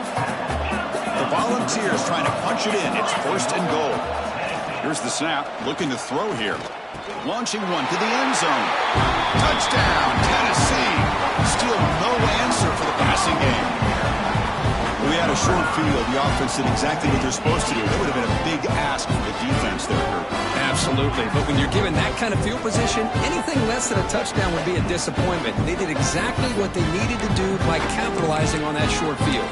The Volunteers trying to punch it in. It's first and goal. Here's the snap, looking to throw here. Launching one to the end zone. Touchdown, Tennessee. Still no answer for the passing game. We had a short field. The offense did exactly what they're supposed to do. That would have been a big ask for the defense there, Kurt. Absolutely. But when you're given that kind of field position, anything less than a touchdown would be a disappointment. They did exactly what they needed to do by capitalizing on that short field.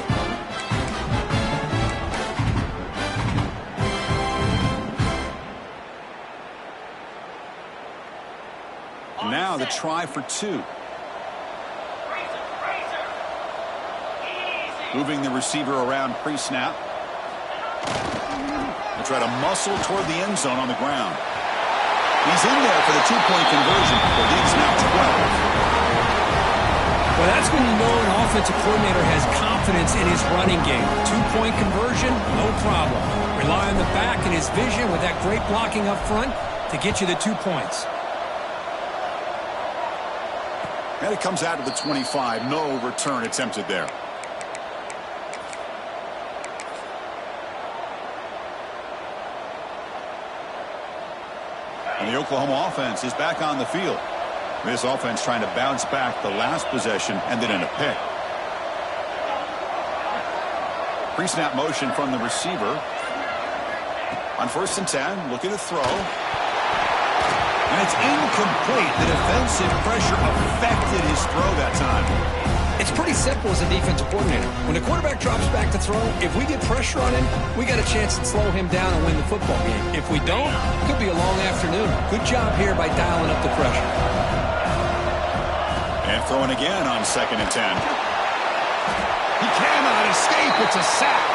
Now the try for 2. Moving the receiver around pre-snap. They try to muscle toward the end zone on the ground. He's in there for the 2-point conversion. The lead's now 12. Well, that's when you know an offensive coordinator has confidence in his running game. 2-point conversion, no problem. Rely on the back and his vision with that great blocking up front to get you the 2 points. And it comes out of the 25. No return attempted there. And the Oklahoma offense is back on the field. This offense trying to bounce back the last possession and then in a pick. Pre-snap motion from the receiver. On 1st and 10, looking to throw. And it's incomplete. The defensive pressure affected his throw that time. It's pretty simple as a defensive coordinator. When the quarterback drops back to throw, if we get pressure on him, we got a chance to slow him down and win the football game. If we don't, it could be a long afternoon. Good job here by dialing up the pressure. And throwing again on 2nd and 10. He cannot escape. It's a sack.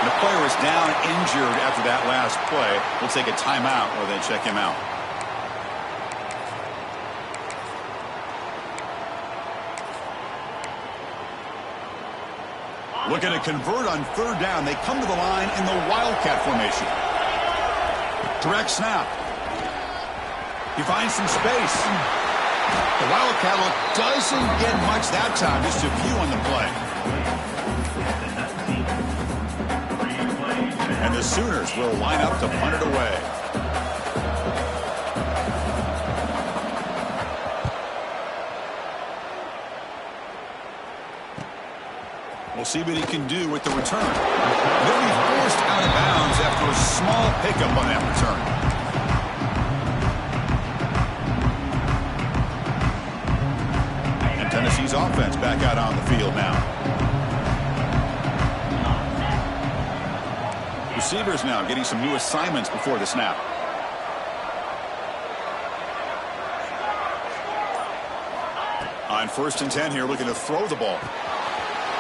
The player is down injured after that last play. We'll take a timeout or they check him out. Looking to convert on 3rd down. They come to the line in the Wildcat formation. Direct snap. He finds some space. The Wildcat look doesn't get much that time. Just a few on the play. And the Sooners will line up to punt it away. We'll see what he can do with the return. They'll be forced out of bounds after a small pickup on that return. And Tennessee's offense back out on the field now. Receivers now getting some new assignments before the snap. On 1st and 10 here, looking to throw the ball.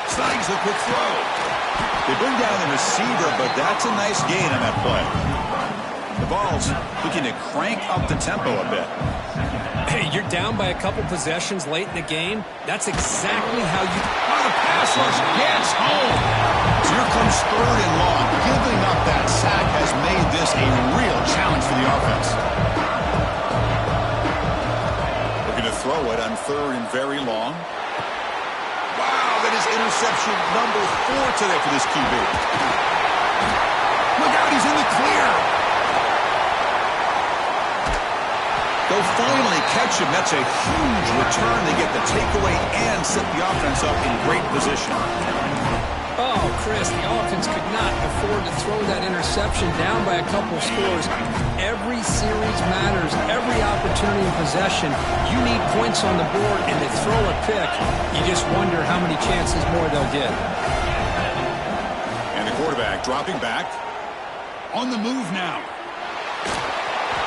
Snags the quick throw. They bring down the receiver, but that's a nice gain on that play. The Vols looking to crank up the tempo a bit. Hey, you're down by a couple possessions late in the game. That's exactly how you... Oh, the pass rush gets home. So here comes 3rd and long. Giving up that sack has made this a real challenge for the offense. Looking to throw it on 3rd and very long. That is interception number 4 today for this QB. Look out, he's in the clear. They'll finally catch him. That's a huge return. They get the takeaway and set the offense up in great position. Oh, Chris, the offense could not afford to throw that interception down by a couple scores. Every series matters. Every opportunity in possession. You need points on the board, and to throw a pick, you just wonder how many chances more they'll get. And the quarterback dropping back. On the move now.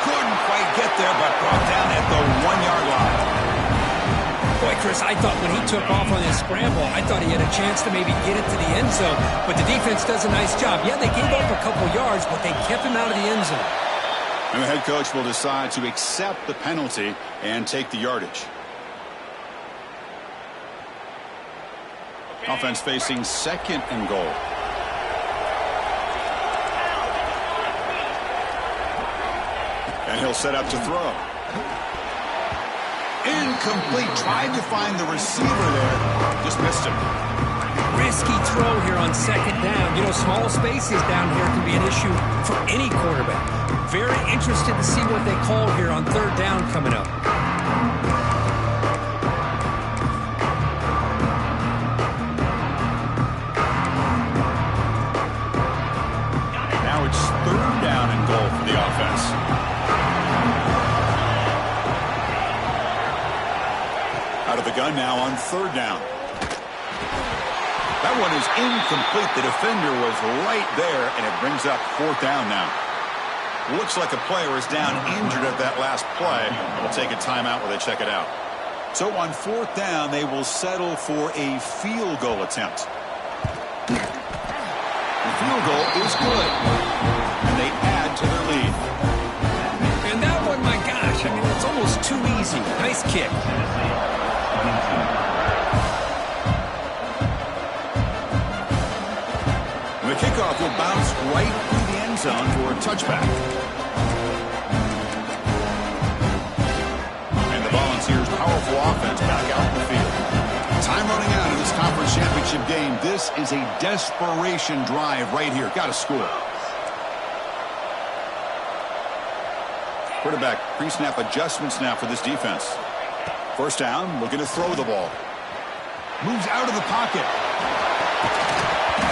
Couldn't quite get there, but brought down at the 1-yard line. Boy, Chris, I thought when he took off on his scramble, I thought he had a chance to maybe get it to the end zone. But the defense does a nice job. Yeah, they gave up a couple yards, but they kept him out of the end zone. And the head coach will decide to accept the penalty and take the yardage. Offense facing 2nd and goal. And he'll set up to throw. Incomplete. Tried to find the receiver there. Just missed him. Risky throw here on 2nd down. You know, small spaces down here can be an issue for any quarterback. Very interested to see what they call here on 3rd down coming up. Now it's 3rd down and goal for the offense. Out of the gun now on 3rd down. That one is incomplete. The defender was right there, and it brings up 4th down now. Looks like a player is down injured at that last play. We'll take a timeout while they check it out. So on 4th down, they will settle for a field goal attempt. The field goal is good, and they add to their lead. And that one, my gosh, I mean, it's almost too easy. Nice kick. The kickoff will bounce right through the end zone for a touchback. And the Volunteers' powerful offense back out in the field. Time running out in this conference championship game. This is a desperation drive right here. Got to score. Quarterback pre-snap adjustments now for this defense. 1st down, looking to throw the ball. Moves out of the pocket.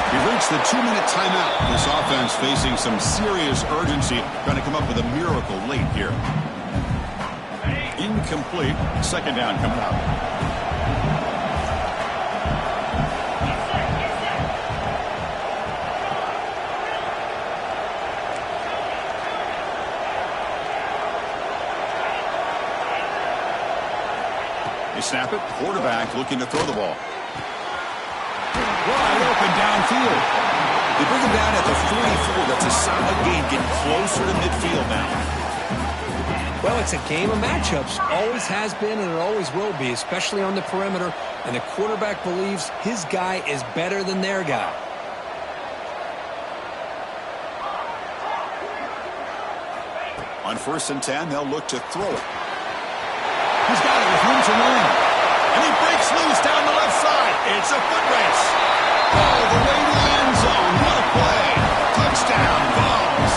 We've reached the 2-minute timeout. This offense facing some serious urgency, trying to come up with a miracle late here. Incomplete. 2nd down coming up. They snap it. Quarterback looking to throw the ball. Wide open downfield. They bring him down at the 44. That's a solid gain, getting closer to midfield now. Well, it's a game of matchups. Always has been and it always will be, especially on the perimeter. And the quarterback believes his guy is better than their guy. On 1st and 10, they'll look to throw it. He's got it with room to run. And he breaks loose down the left side. It's a foot race. All the way to the end zone. What a play. Touchdown, Vols.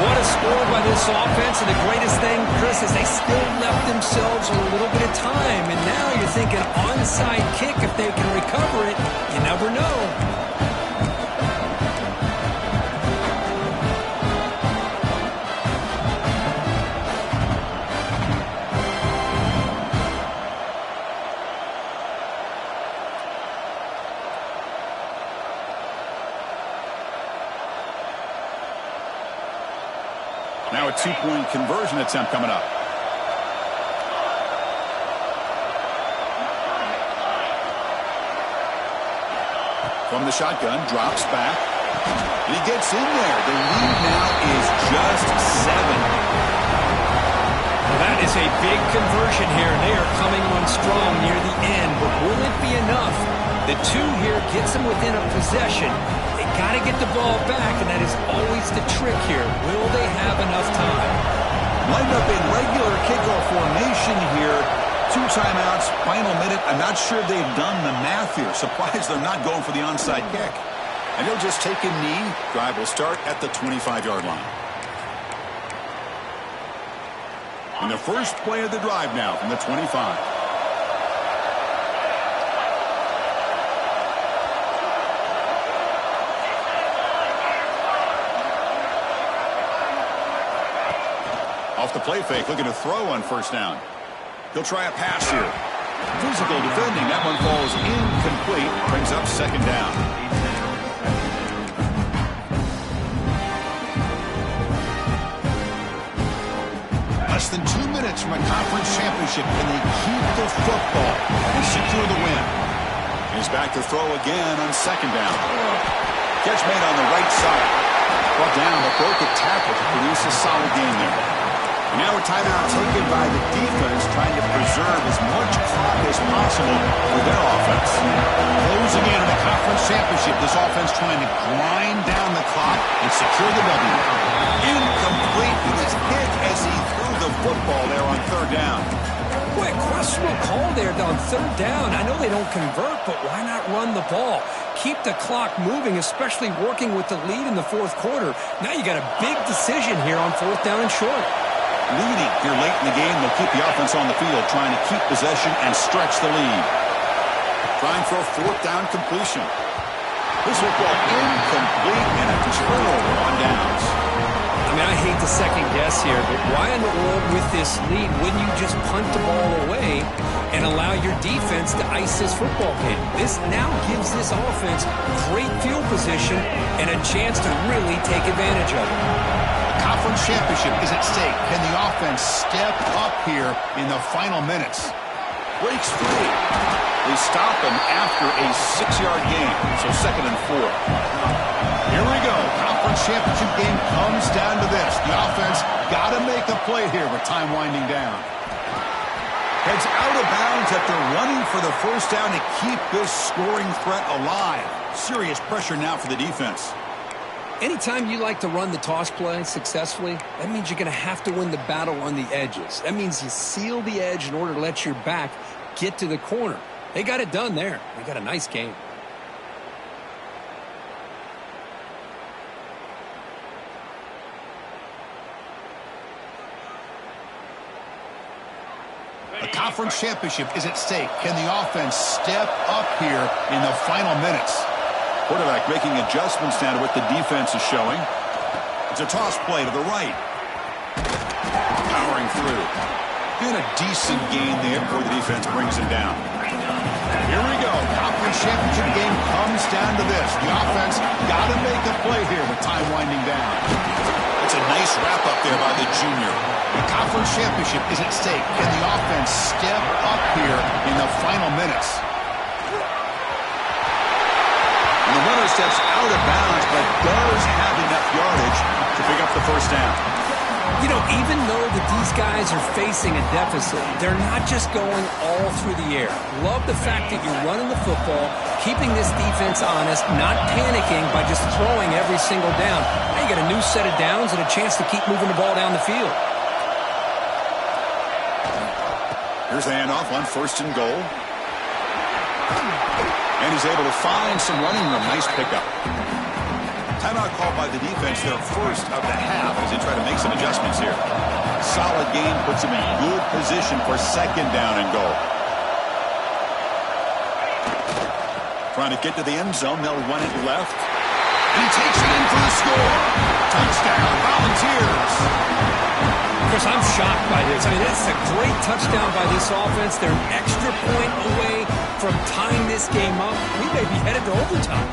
What a score by this offense. And the greatest thing, Chris, is they still left themselves a little bit of time. And now you're thinking onside kick. If they can recover it, you never know. Now a 2-point conversion attempt coming up. From the shotgun, drops back. And he gets in there. The lead now is just 7. Well, that is a big conversion here. They are coming on strong near the end. But will it be enough? The 2 here gets them within a possession. They got to get the ball back, and that is always the trick here. Will they have enough time? Lined up in regular kickoff formation here. 2 timeouts, final minute. I'm not sure they've done the math here. Surprised they're not going for the onside kick. And he'll just take a knee. Drive will start at the 25-yard line. And the first play of the drive now from the 25. Off the play fake, looking to throw on 1st down. He'll try a pass here. Physical defending. That one falls incomplete. Brings up 2nd down. A than 2 minutes from a conference championship. Can they keep the football and secure the win? He's back to throw again on second down. Catch made on the right side. Brought down, but broke a tackle to produce a solid gain there. And now a timeout taken by the defense, trying to preserve as much clock as possible for their offense. Closing in on a conference championship, this offense trying to grind down the clock and secure the W. Incomplete. He was hit as he threw the football there on third down. Boy, a questionable call there on third down. I know they don't convert, but why not run the ball? Keep the clock moving, especially working with the lead in the fourth quarter. Now you got a big decision here on fourth down and short. Leading here late in the game will keep the offense on the field, trying to keep possession and stretch the lead. Trying for a fourth down completion. This football incomplete and a turnover on downs. I mean, I hate to second guess here, but why in the world with this lead wouldn't you just punt the ball away and allow your defense to ice this football game? This now gives this offense great field position and a chance to really take advantage of it. Conference championship is at stake. Can the offense step up here in the final minutes? Breaks free. They stop him after a 6-yard gain, so 2nd and 4. Here we go. Conference championship game comes down to this. The offense got to make a play here with time winding down. Heads out of bounds after running for the first down to keep this scoring threat alive. Serious pressure now for the defense. Anytime you like to run the toss play successfully, that means you're going to have to win the battle on the edges. That means you seal the edge in order to let your back get to the corner. They got it done there. They got a nice game. A conference championship is at stake. Can the offense step up here in the final minutes? Quarterback making adjustments now to what the defense is showing. It's a toss play to the right. Powering through. Been a decent gain there before the defense brings him down. Here we go. Conference championship game comes down to this. The offense got to make a play here with time winding down. It's a nice wrap-up there by the junior. The conference championship is at stake. Can the offense step up here in the final minutes? And the runner steps out of bounds, but does have enough yardage to pick up the first down. You know, even though these guys are facing a deficit, they're not just going all through the air. Love the fact that you're running the football, keeping this defense honest, not panicking by just throwing every single down. Now you got a new set of downs and a chance to keep moving the ball down the field. Here's the handoff on 1st and goal. And he's able to find some running room. Nice pickup. Timeout called by the defense, their first of the half, as they try to make some adjustments here. Solid game puts him in good position for 2nd down and goal. Trying to get to the end zone. They'll run it left. And he takes it in for the score. Touchdown, Volunteers. Of course, I'm shocked by this. I mean, it's a great touchdown by this offense. They're an extra point away from tying this game up. We may be headed to overtime.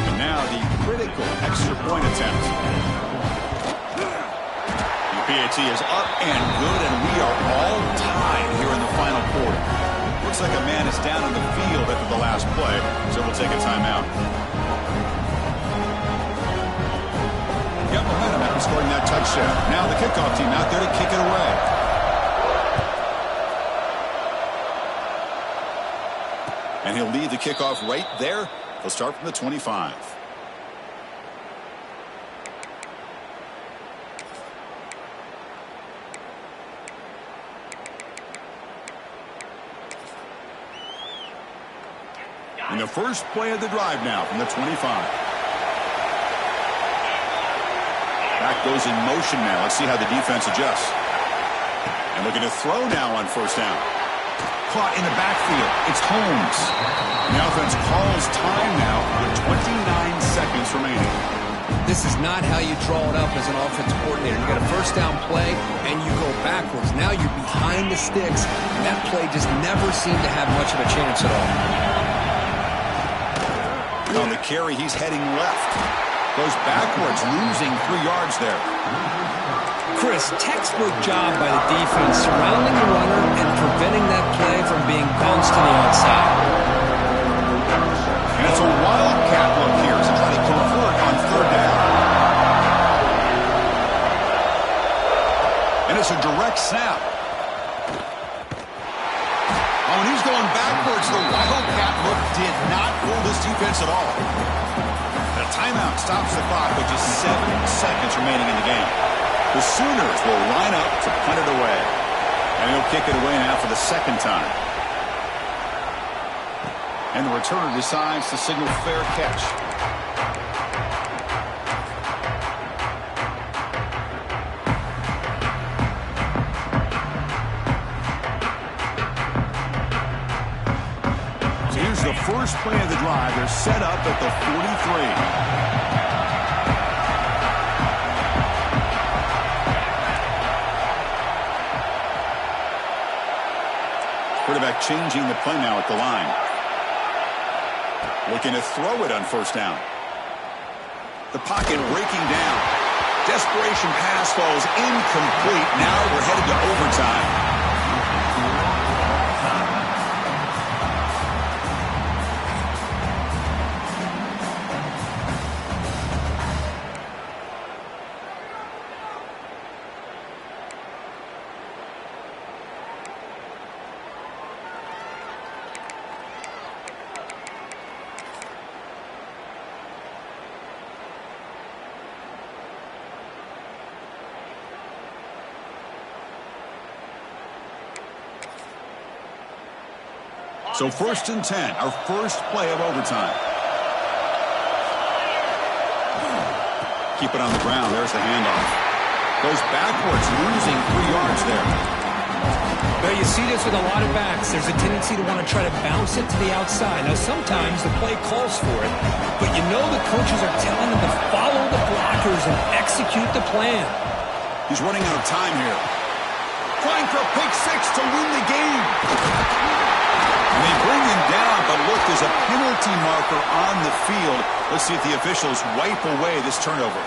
And now the critical extra point attempt. The PAT is up and good, and we are all tied here in the final quarter. Looks like a man is down in the field after the last play, so we'll take a timeout. Got momentum after scoring that touchdown. Now the kickoff team out there to kick it away. And he'll lead the kickoff right there. He'll start from the 25. In the first play of the drive now from the 25. Back goes in motion now. Let's see how the defense adjusts. And looking to throw now on 1st down. Caught in the backfield. It's Holmes. The offense calls time now with 29 seconds remaining. This is not how you draw it up as an offensive coordinator. You got a 1st down play, and you go backwards. Now you're behind the sticks, and that play just never seemed to have much of a chance at all. carry. He's heading left. Goes backwards, losing 3 yards there. Chris, textbook job by the defense, surrounding the runner and preventing that play from being bounced to the outside. And it's a wildcat look here as they try to convert on 3rd down. And it's a direct snap. Oh, and he's going backwards. The wildcat look did not fool this defense at all. A timeout stops the clock with just 7 seconds remaining in the game. The Sooners will line up to punt it away. And he'll kick it away now for the 2nd time. And the returner decides to signal fair catch. So here's the first play of the drive. They're set up at the 43. Quarterback changing the play now at the line. Looking to throw it on 1st down. The pocket breaking down. Desperation pass falls incomplete. Now we're headed to overtime. So 1st and 10, our first play of overtime. Keep it on the ground. There's the handoff. Goes backwards, losing 3 yards there. Well, you see this with a lot of backs. There's a tendency to want to try to bounce it to the outside. Now, sometimes the play calls for it, but you know the coaches are telling them to follow the blockers and execute the plan. He's running out of time here. Trying for a pick 6 to win the game. And they bring him down, but look, there's a penalty marker on the field. Let's see if the officials wipe away this turnover.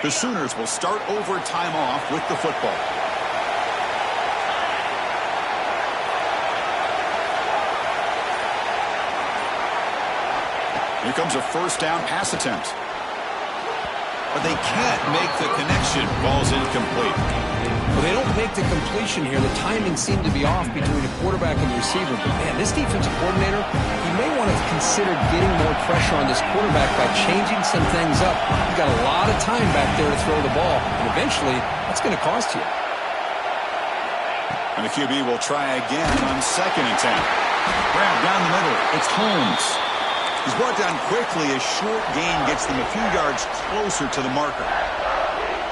The Sooners will start overtime off with the football. Here comes a 1st down pass attempt. But they can't make the connection. Ball's incomplete. Well, they don't make the completion here. The timing seemed to be off between the quarterback and the receiver. But, man, this defensive coordinator, he may want to consider getting more pressure on this quarterback by changing some things up. You've got a lot of time back there to throw the ball. And eventually, that's going to cost you. And the QB will try again on 2nd and 10. Grab down the middle. It's Holmes. He's brought down quickly. A short gain gets them a few yards closer to the marker.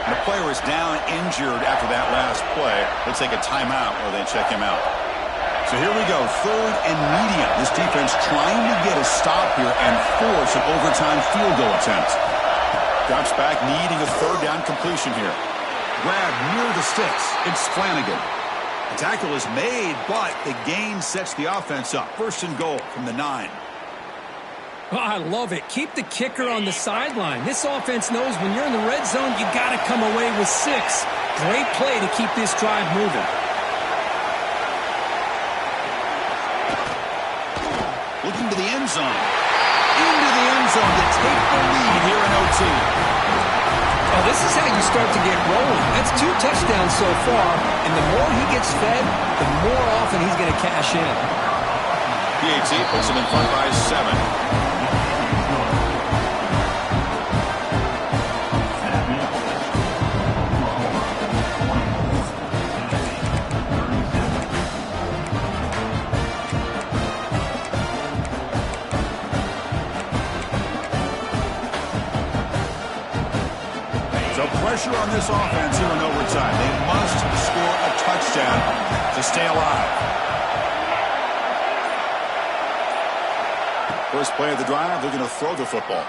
And the player is down injured after that last play. Let's take a timeout while they check him out. So here we go, 3rd and medium. This defense trying to get a stop here and force an overtime field goal attempt. Drops back, needing a 3rd down completion here. Grab near the sticks. It's Flanagan. The tackle is made, but the gain sets the offense up. 1st and goal from the 9. Oh, I love it. Keep the kicker on the sideline. This offense knows when you're in the red zone, you got to come away with 6. Great play to keep this drive moving. Looking to the end zone. Into the end zone to take the lead here in OT. Oh, this is how you start to get rolling. That's 2 touchdowns so far, and the more he gets fed, the more often he's going to cash in. PAT puts him in front by 7. So pressure on this offense here in overtime. They must score a touchdown to stay alive. First play of the drive, they're going to throw the football.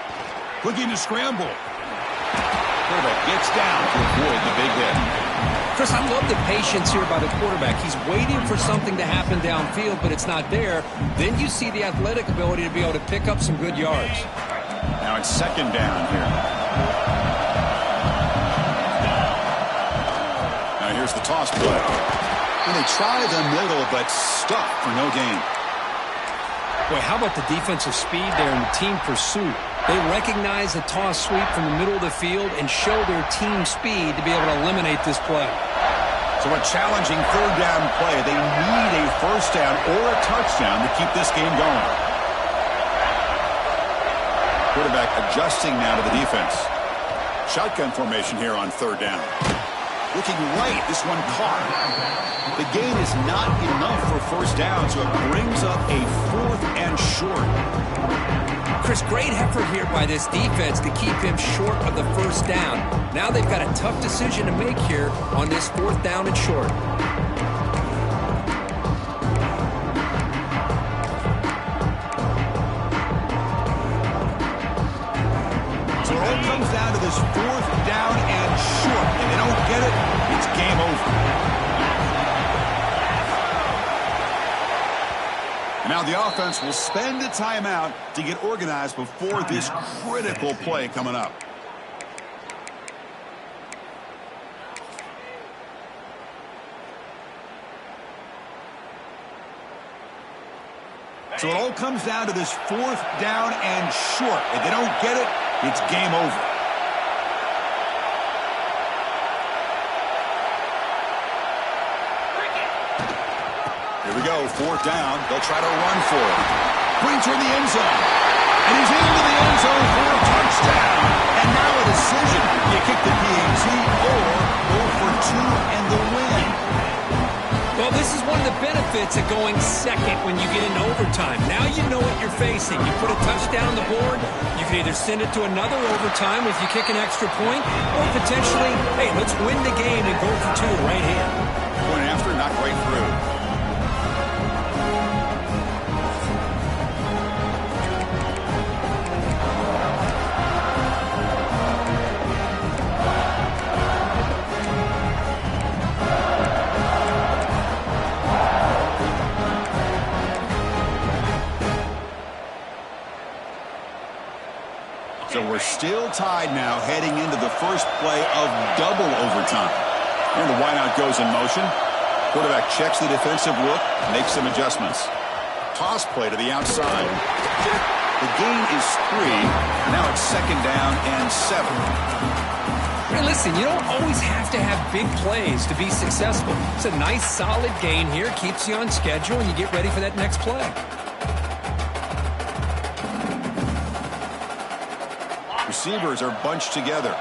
Looking to scramble. Quarterback gets down to avoid the big hit. Chris, I love the patience here by the quarterback. He's waiting for something to happen downfield, but it's not there. Then you see the athletic ability to be able to pick up some good yards. Now it's second down here. Now here's the toss play. And they try the middle, but stuck for no gain. Boy, how about the defensive speed there and the team pursuit? They recognize the toss sweep from the middle of the field and show their team speed to be able to eliminate this play. So a challenging third down play. They need a first down or a touchdown to keep this game going. Quarterback adjusting now to the defense. Shotgun formation here on third down. Looking right, this one caught. The gain is not enough for first down, so it brings up a 4th and short. Chris, great effort here by this defense to keep him short of the first down. Now they've got a tough decision to make here on this 4th down and short. So it all comes down to this 4th down and short. If they don't get it, it's game over. Now the offense will spend a timeout to get organized before this critical play coming up. So it all comes down to this 4th down and short. If they don't get it, it's game over. Here we go, 4th down. They'll try to run for it. Bring toward the end zone. And he's into the end zone for a touchdown. And now a decision. You kick the PAT or go for 2 and the win. Well, this is one of the benefits of going second when you get into overtime. Now you know what you're facing. You put a touchdown on the board, you can either send it to another overtime if you kick an extra point, or potentially, hey, let's win the game and go for 2 right here. Going after, not quite through. So we're still tied now heading into the first play of double overtime. And the wideout goes in motion. Quarterback checks the defensive look, makes some adjustments. Toss play to the outside. The gain is 3. Now it's second down and 7. Hey, listen, you don't always have to have big plays to be successful. It's a nice, solid gain here. Keeps you on schedule, and you get ready for that next play. Receivers are bunched together.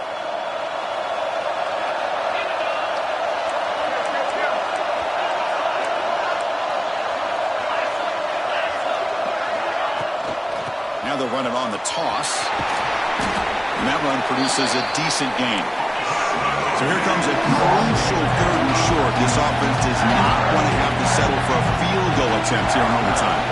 Now they'll run it on the toss. And that run produces a decent gain. So here comes a crucial 3rd and short. This offense does not want to have to settle for a field goal attempt here in overtime.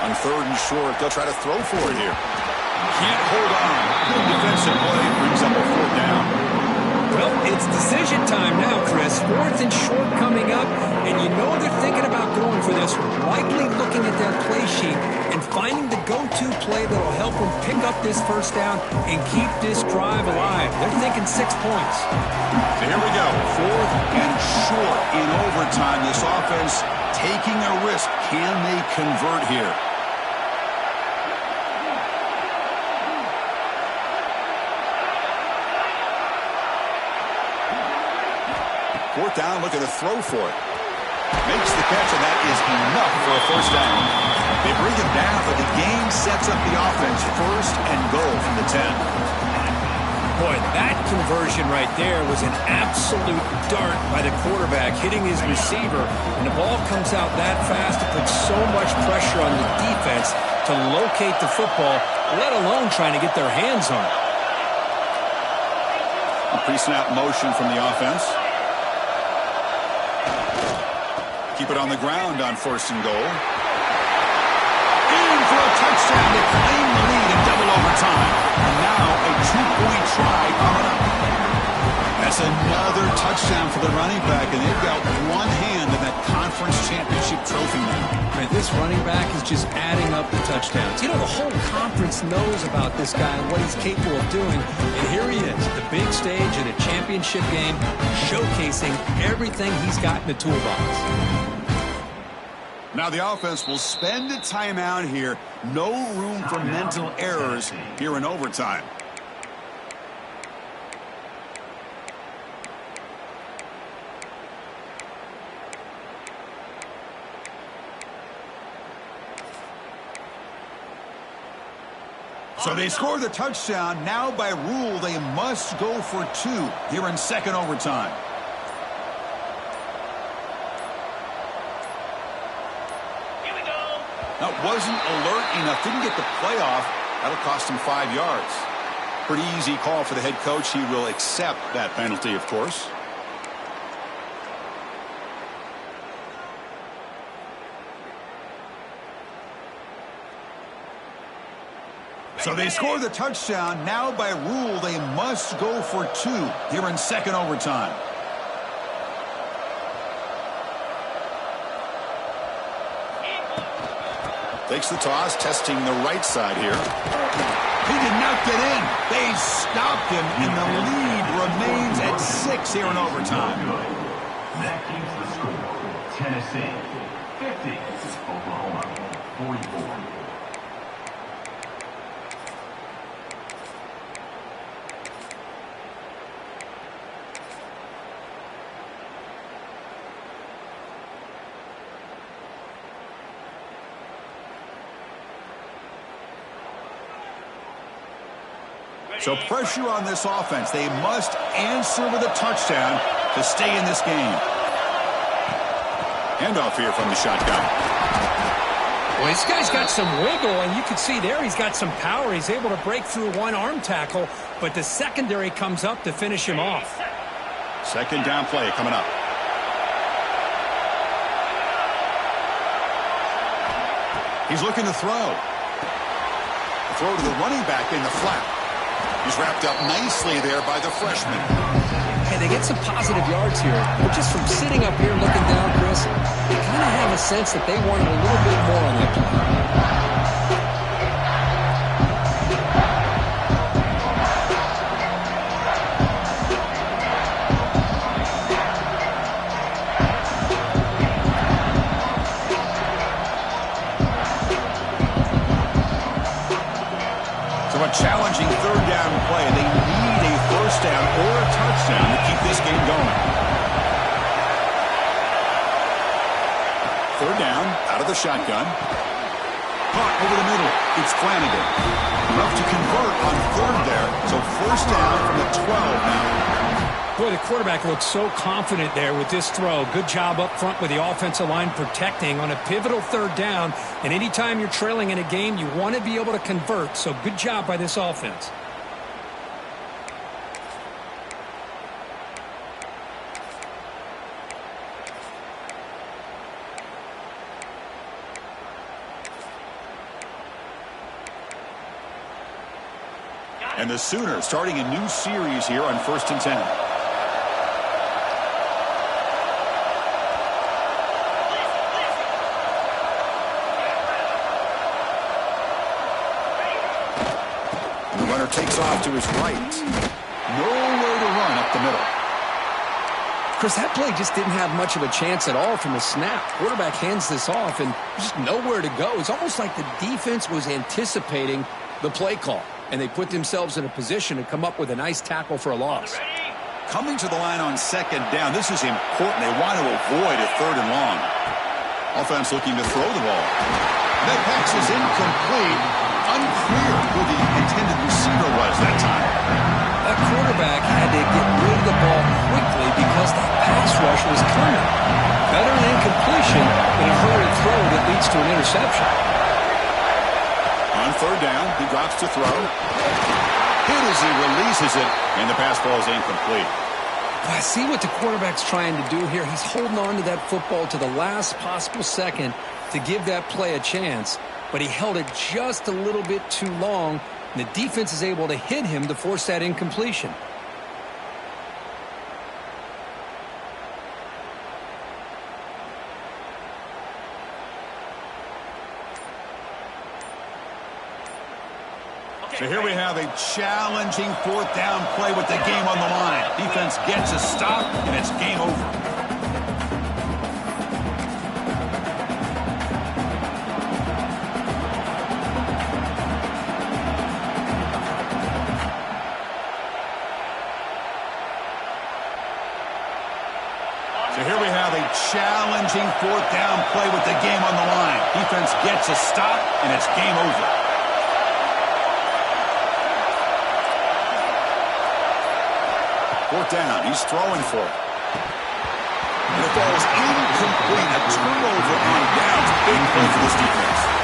On 3rd and short, they'll try to throw for it here. Can't hold on. Good defensive play brings up a 4th down. Well, it's decision time now, Chris. 4th and short coming up, and you know they're thinking about going for this one. Likely looking at that play sheet and finding the go-to play that will help them pick up this first down and keep this drive alive. They're thinking 6 points. So here we go. 4th and short in overtime. This offense taking a risk. Can they convert here? 4th down, looking to throw for it. Makes the catch, and that is enough for a first down. They bring him down, but the game sets up the offense. 1st and goal from the 10. Boy, that conversion right there was an absolute dart by the quarterback, hitting his receiver, and the ball comes out that fast to put so much pressure on the defense to locate the football, let alone trying to get their hands on it. A pre-snap motion from the offense. Keep it on the ground on 1st and goal. In for touchdown to claim the lead in double overtime. And now a two-point try coming up. That's another touchdown for the running back, and they've got one hand in that conference championship trophy now. Man, this running back is just adding up the touchdowns. You know, the whole conference knows about this guy and what he's capable of doing. And here he is, the big stage in a championship game, showcasing everything he's got in the toolbox. Now the offense will spend a timeout here. No room for mental errors here in overtime. So they score the touchdown. Now by rule, they must go for two here in second overtime. Here we go. That wasn't alert enough. Didn't get the play off. That'll cost him 5 yards. Pretty easy call for the head coach. He will accept that penalty, of course. So they score the touchdown. Now by rule, they must go for two here in second overtime. Takes the toss, testing the right side here. He did not get in. They stopped him, and the lead remains at 6 here in overtime. That keeps the score. Tennessee 50, Oklahoma 44. So pressure on this offense. They must answer with a touchdown to stay in this game. Handoff here from the shotgun. Well, this guy's got some wiggle, and you can see there he's got some power. He's able to break through one arm tackle, but the secondary comes up to finish him off. Second down play coming up. He's looking to throw. Throw to the running back in the flat. He's wrapped up nicely there by the freshman. Hey, they get some positive yards here, but just from sitting up here looking down, Chris, you kind of have a sense that they wanted a little bit more on that play. Challenging third down play. They need a first down or a touchdown to keep this game going. Third down, out of the shotgun. Caught over the middle. It's Flanagan. Enough to convert on third there. So first down from the 12 now. Boy, the quarterback looks so confident there with this throw. Good job up front with the offensive line protecting on a pivotal third down. And anytime you're trailing in a game, you want to be able to convert. So good job by this offense. And the Sooners starting a new series here on 1st and 10. Takes off to his right. Nowhere to run up the middle. Chris, that play just didn't have much of a chance at all from the snap. Quarterback hands this off and just nowhere to go. It's almost like the defense was anticipating the play call, and they put themselves in a position to come up with a nice tackle for a loss. Coming to the line on second down. This is important. They want to avoid a third and long. Offense looking to throw the ball. That pass is incomplete. Unclear who the intended receiver was that time. That quarterback had to get rid of the ball quickly because that pass rush was coming. Better an incompletion than a hurried throw that leads to an interception. On third down, he drops to throw. Hit as he releases it, and the pass ball is incomplete. I see what the quarterback's trying to do here. He's holding on to that football to the last possible second to give that play a chance. but he held it just a little bit too long. And the defense is able to hit him to force that incompletion. So here we have a challenging fourth down play with the game on the line. Defense gets a stop, and it's game over. So here we have a challenging fourth down play with the game on the line. Defense gets a stop, and it's game over. Fourth down, he's throwing for it. And the ball is incomplete. A turnover on downs. Big play for this defense.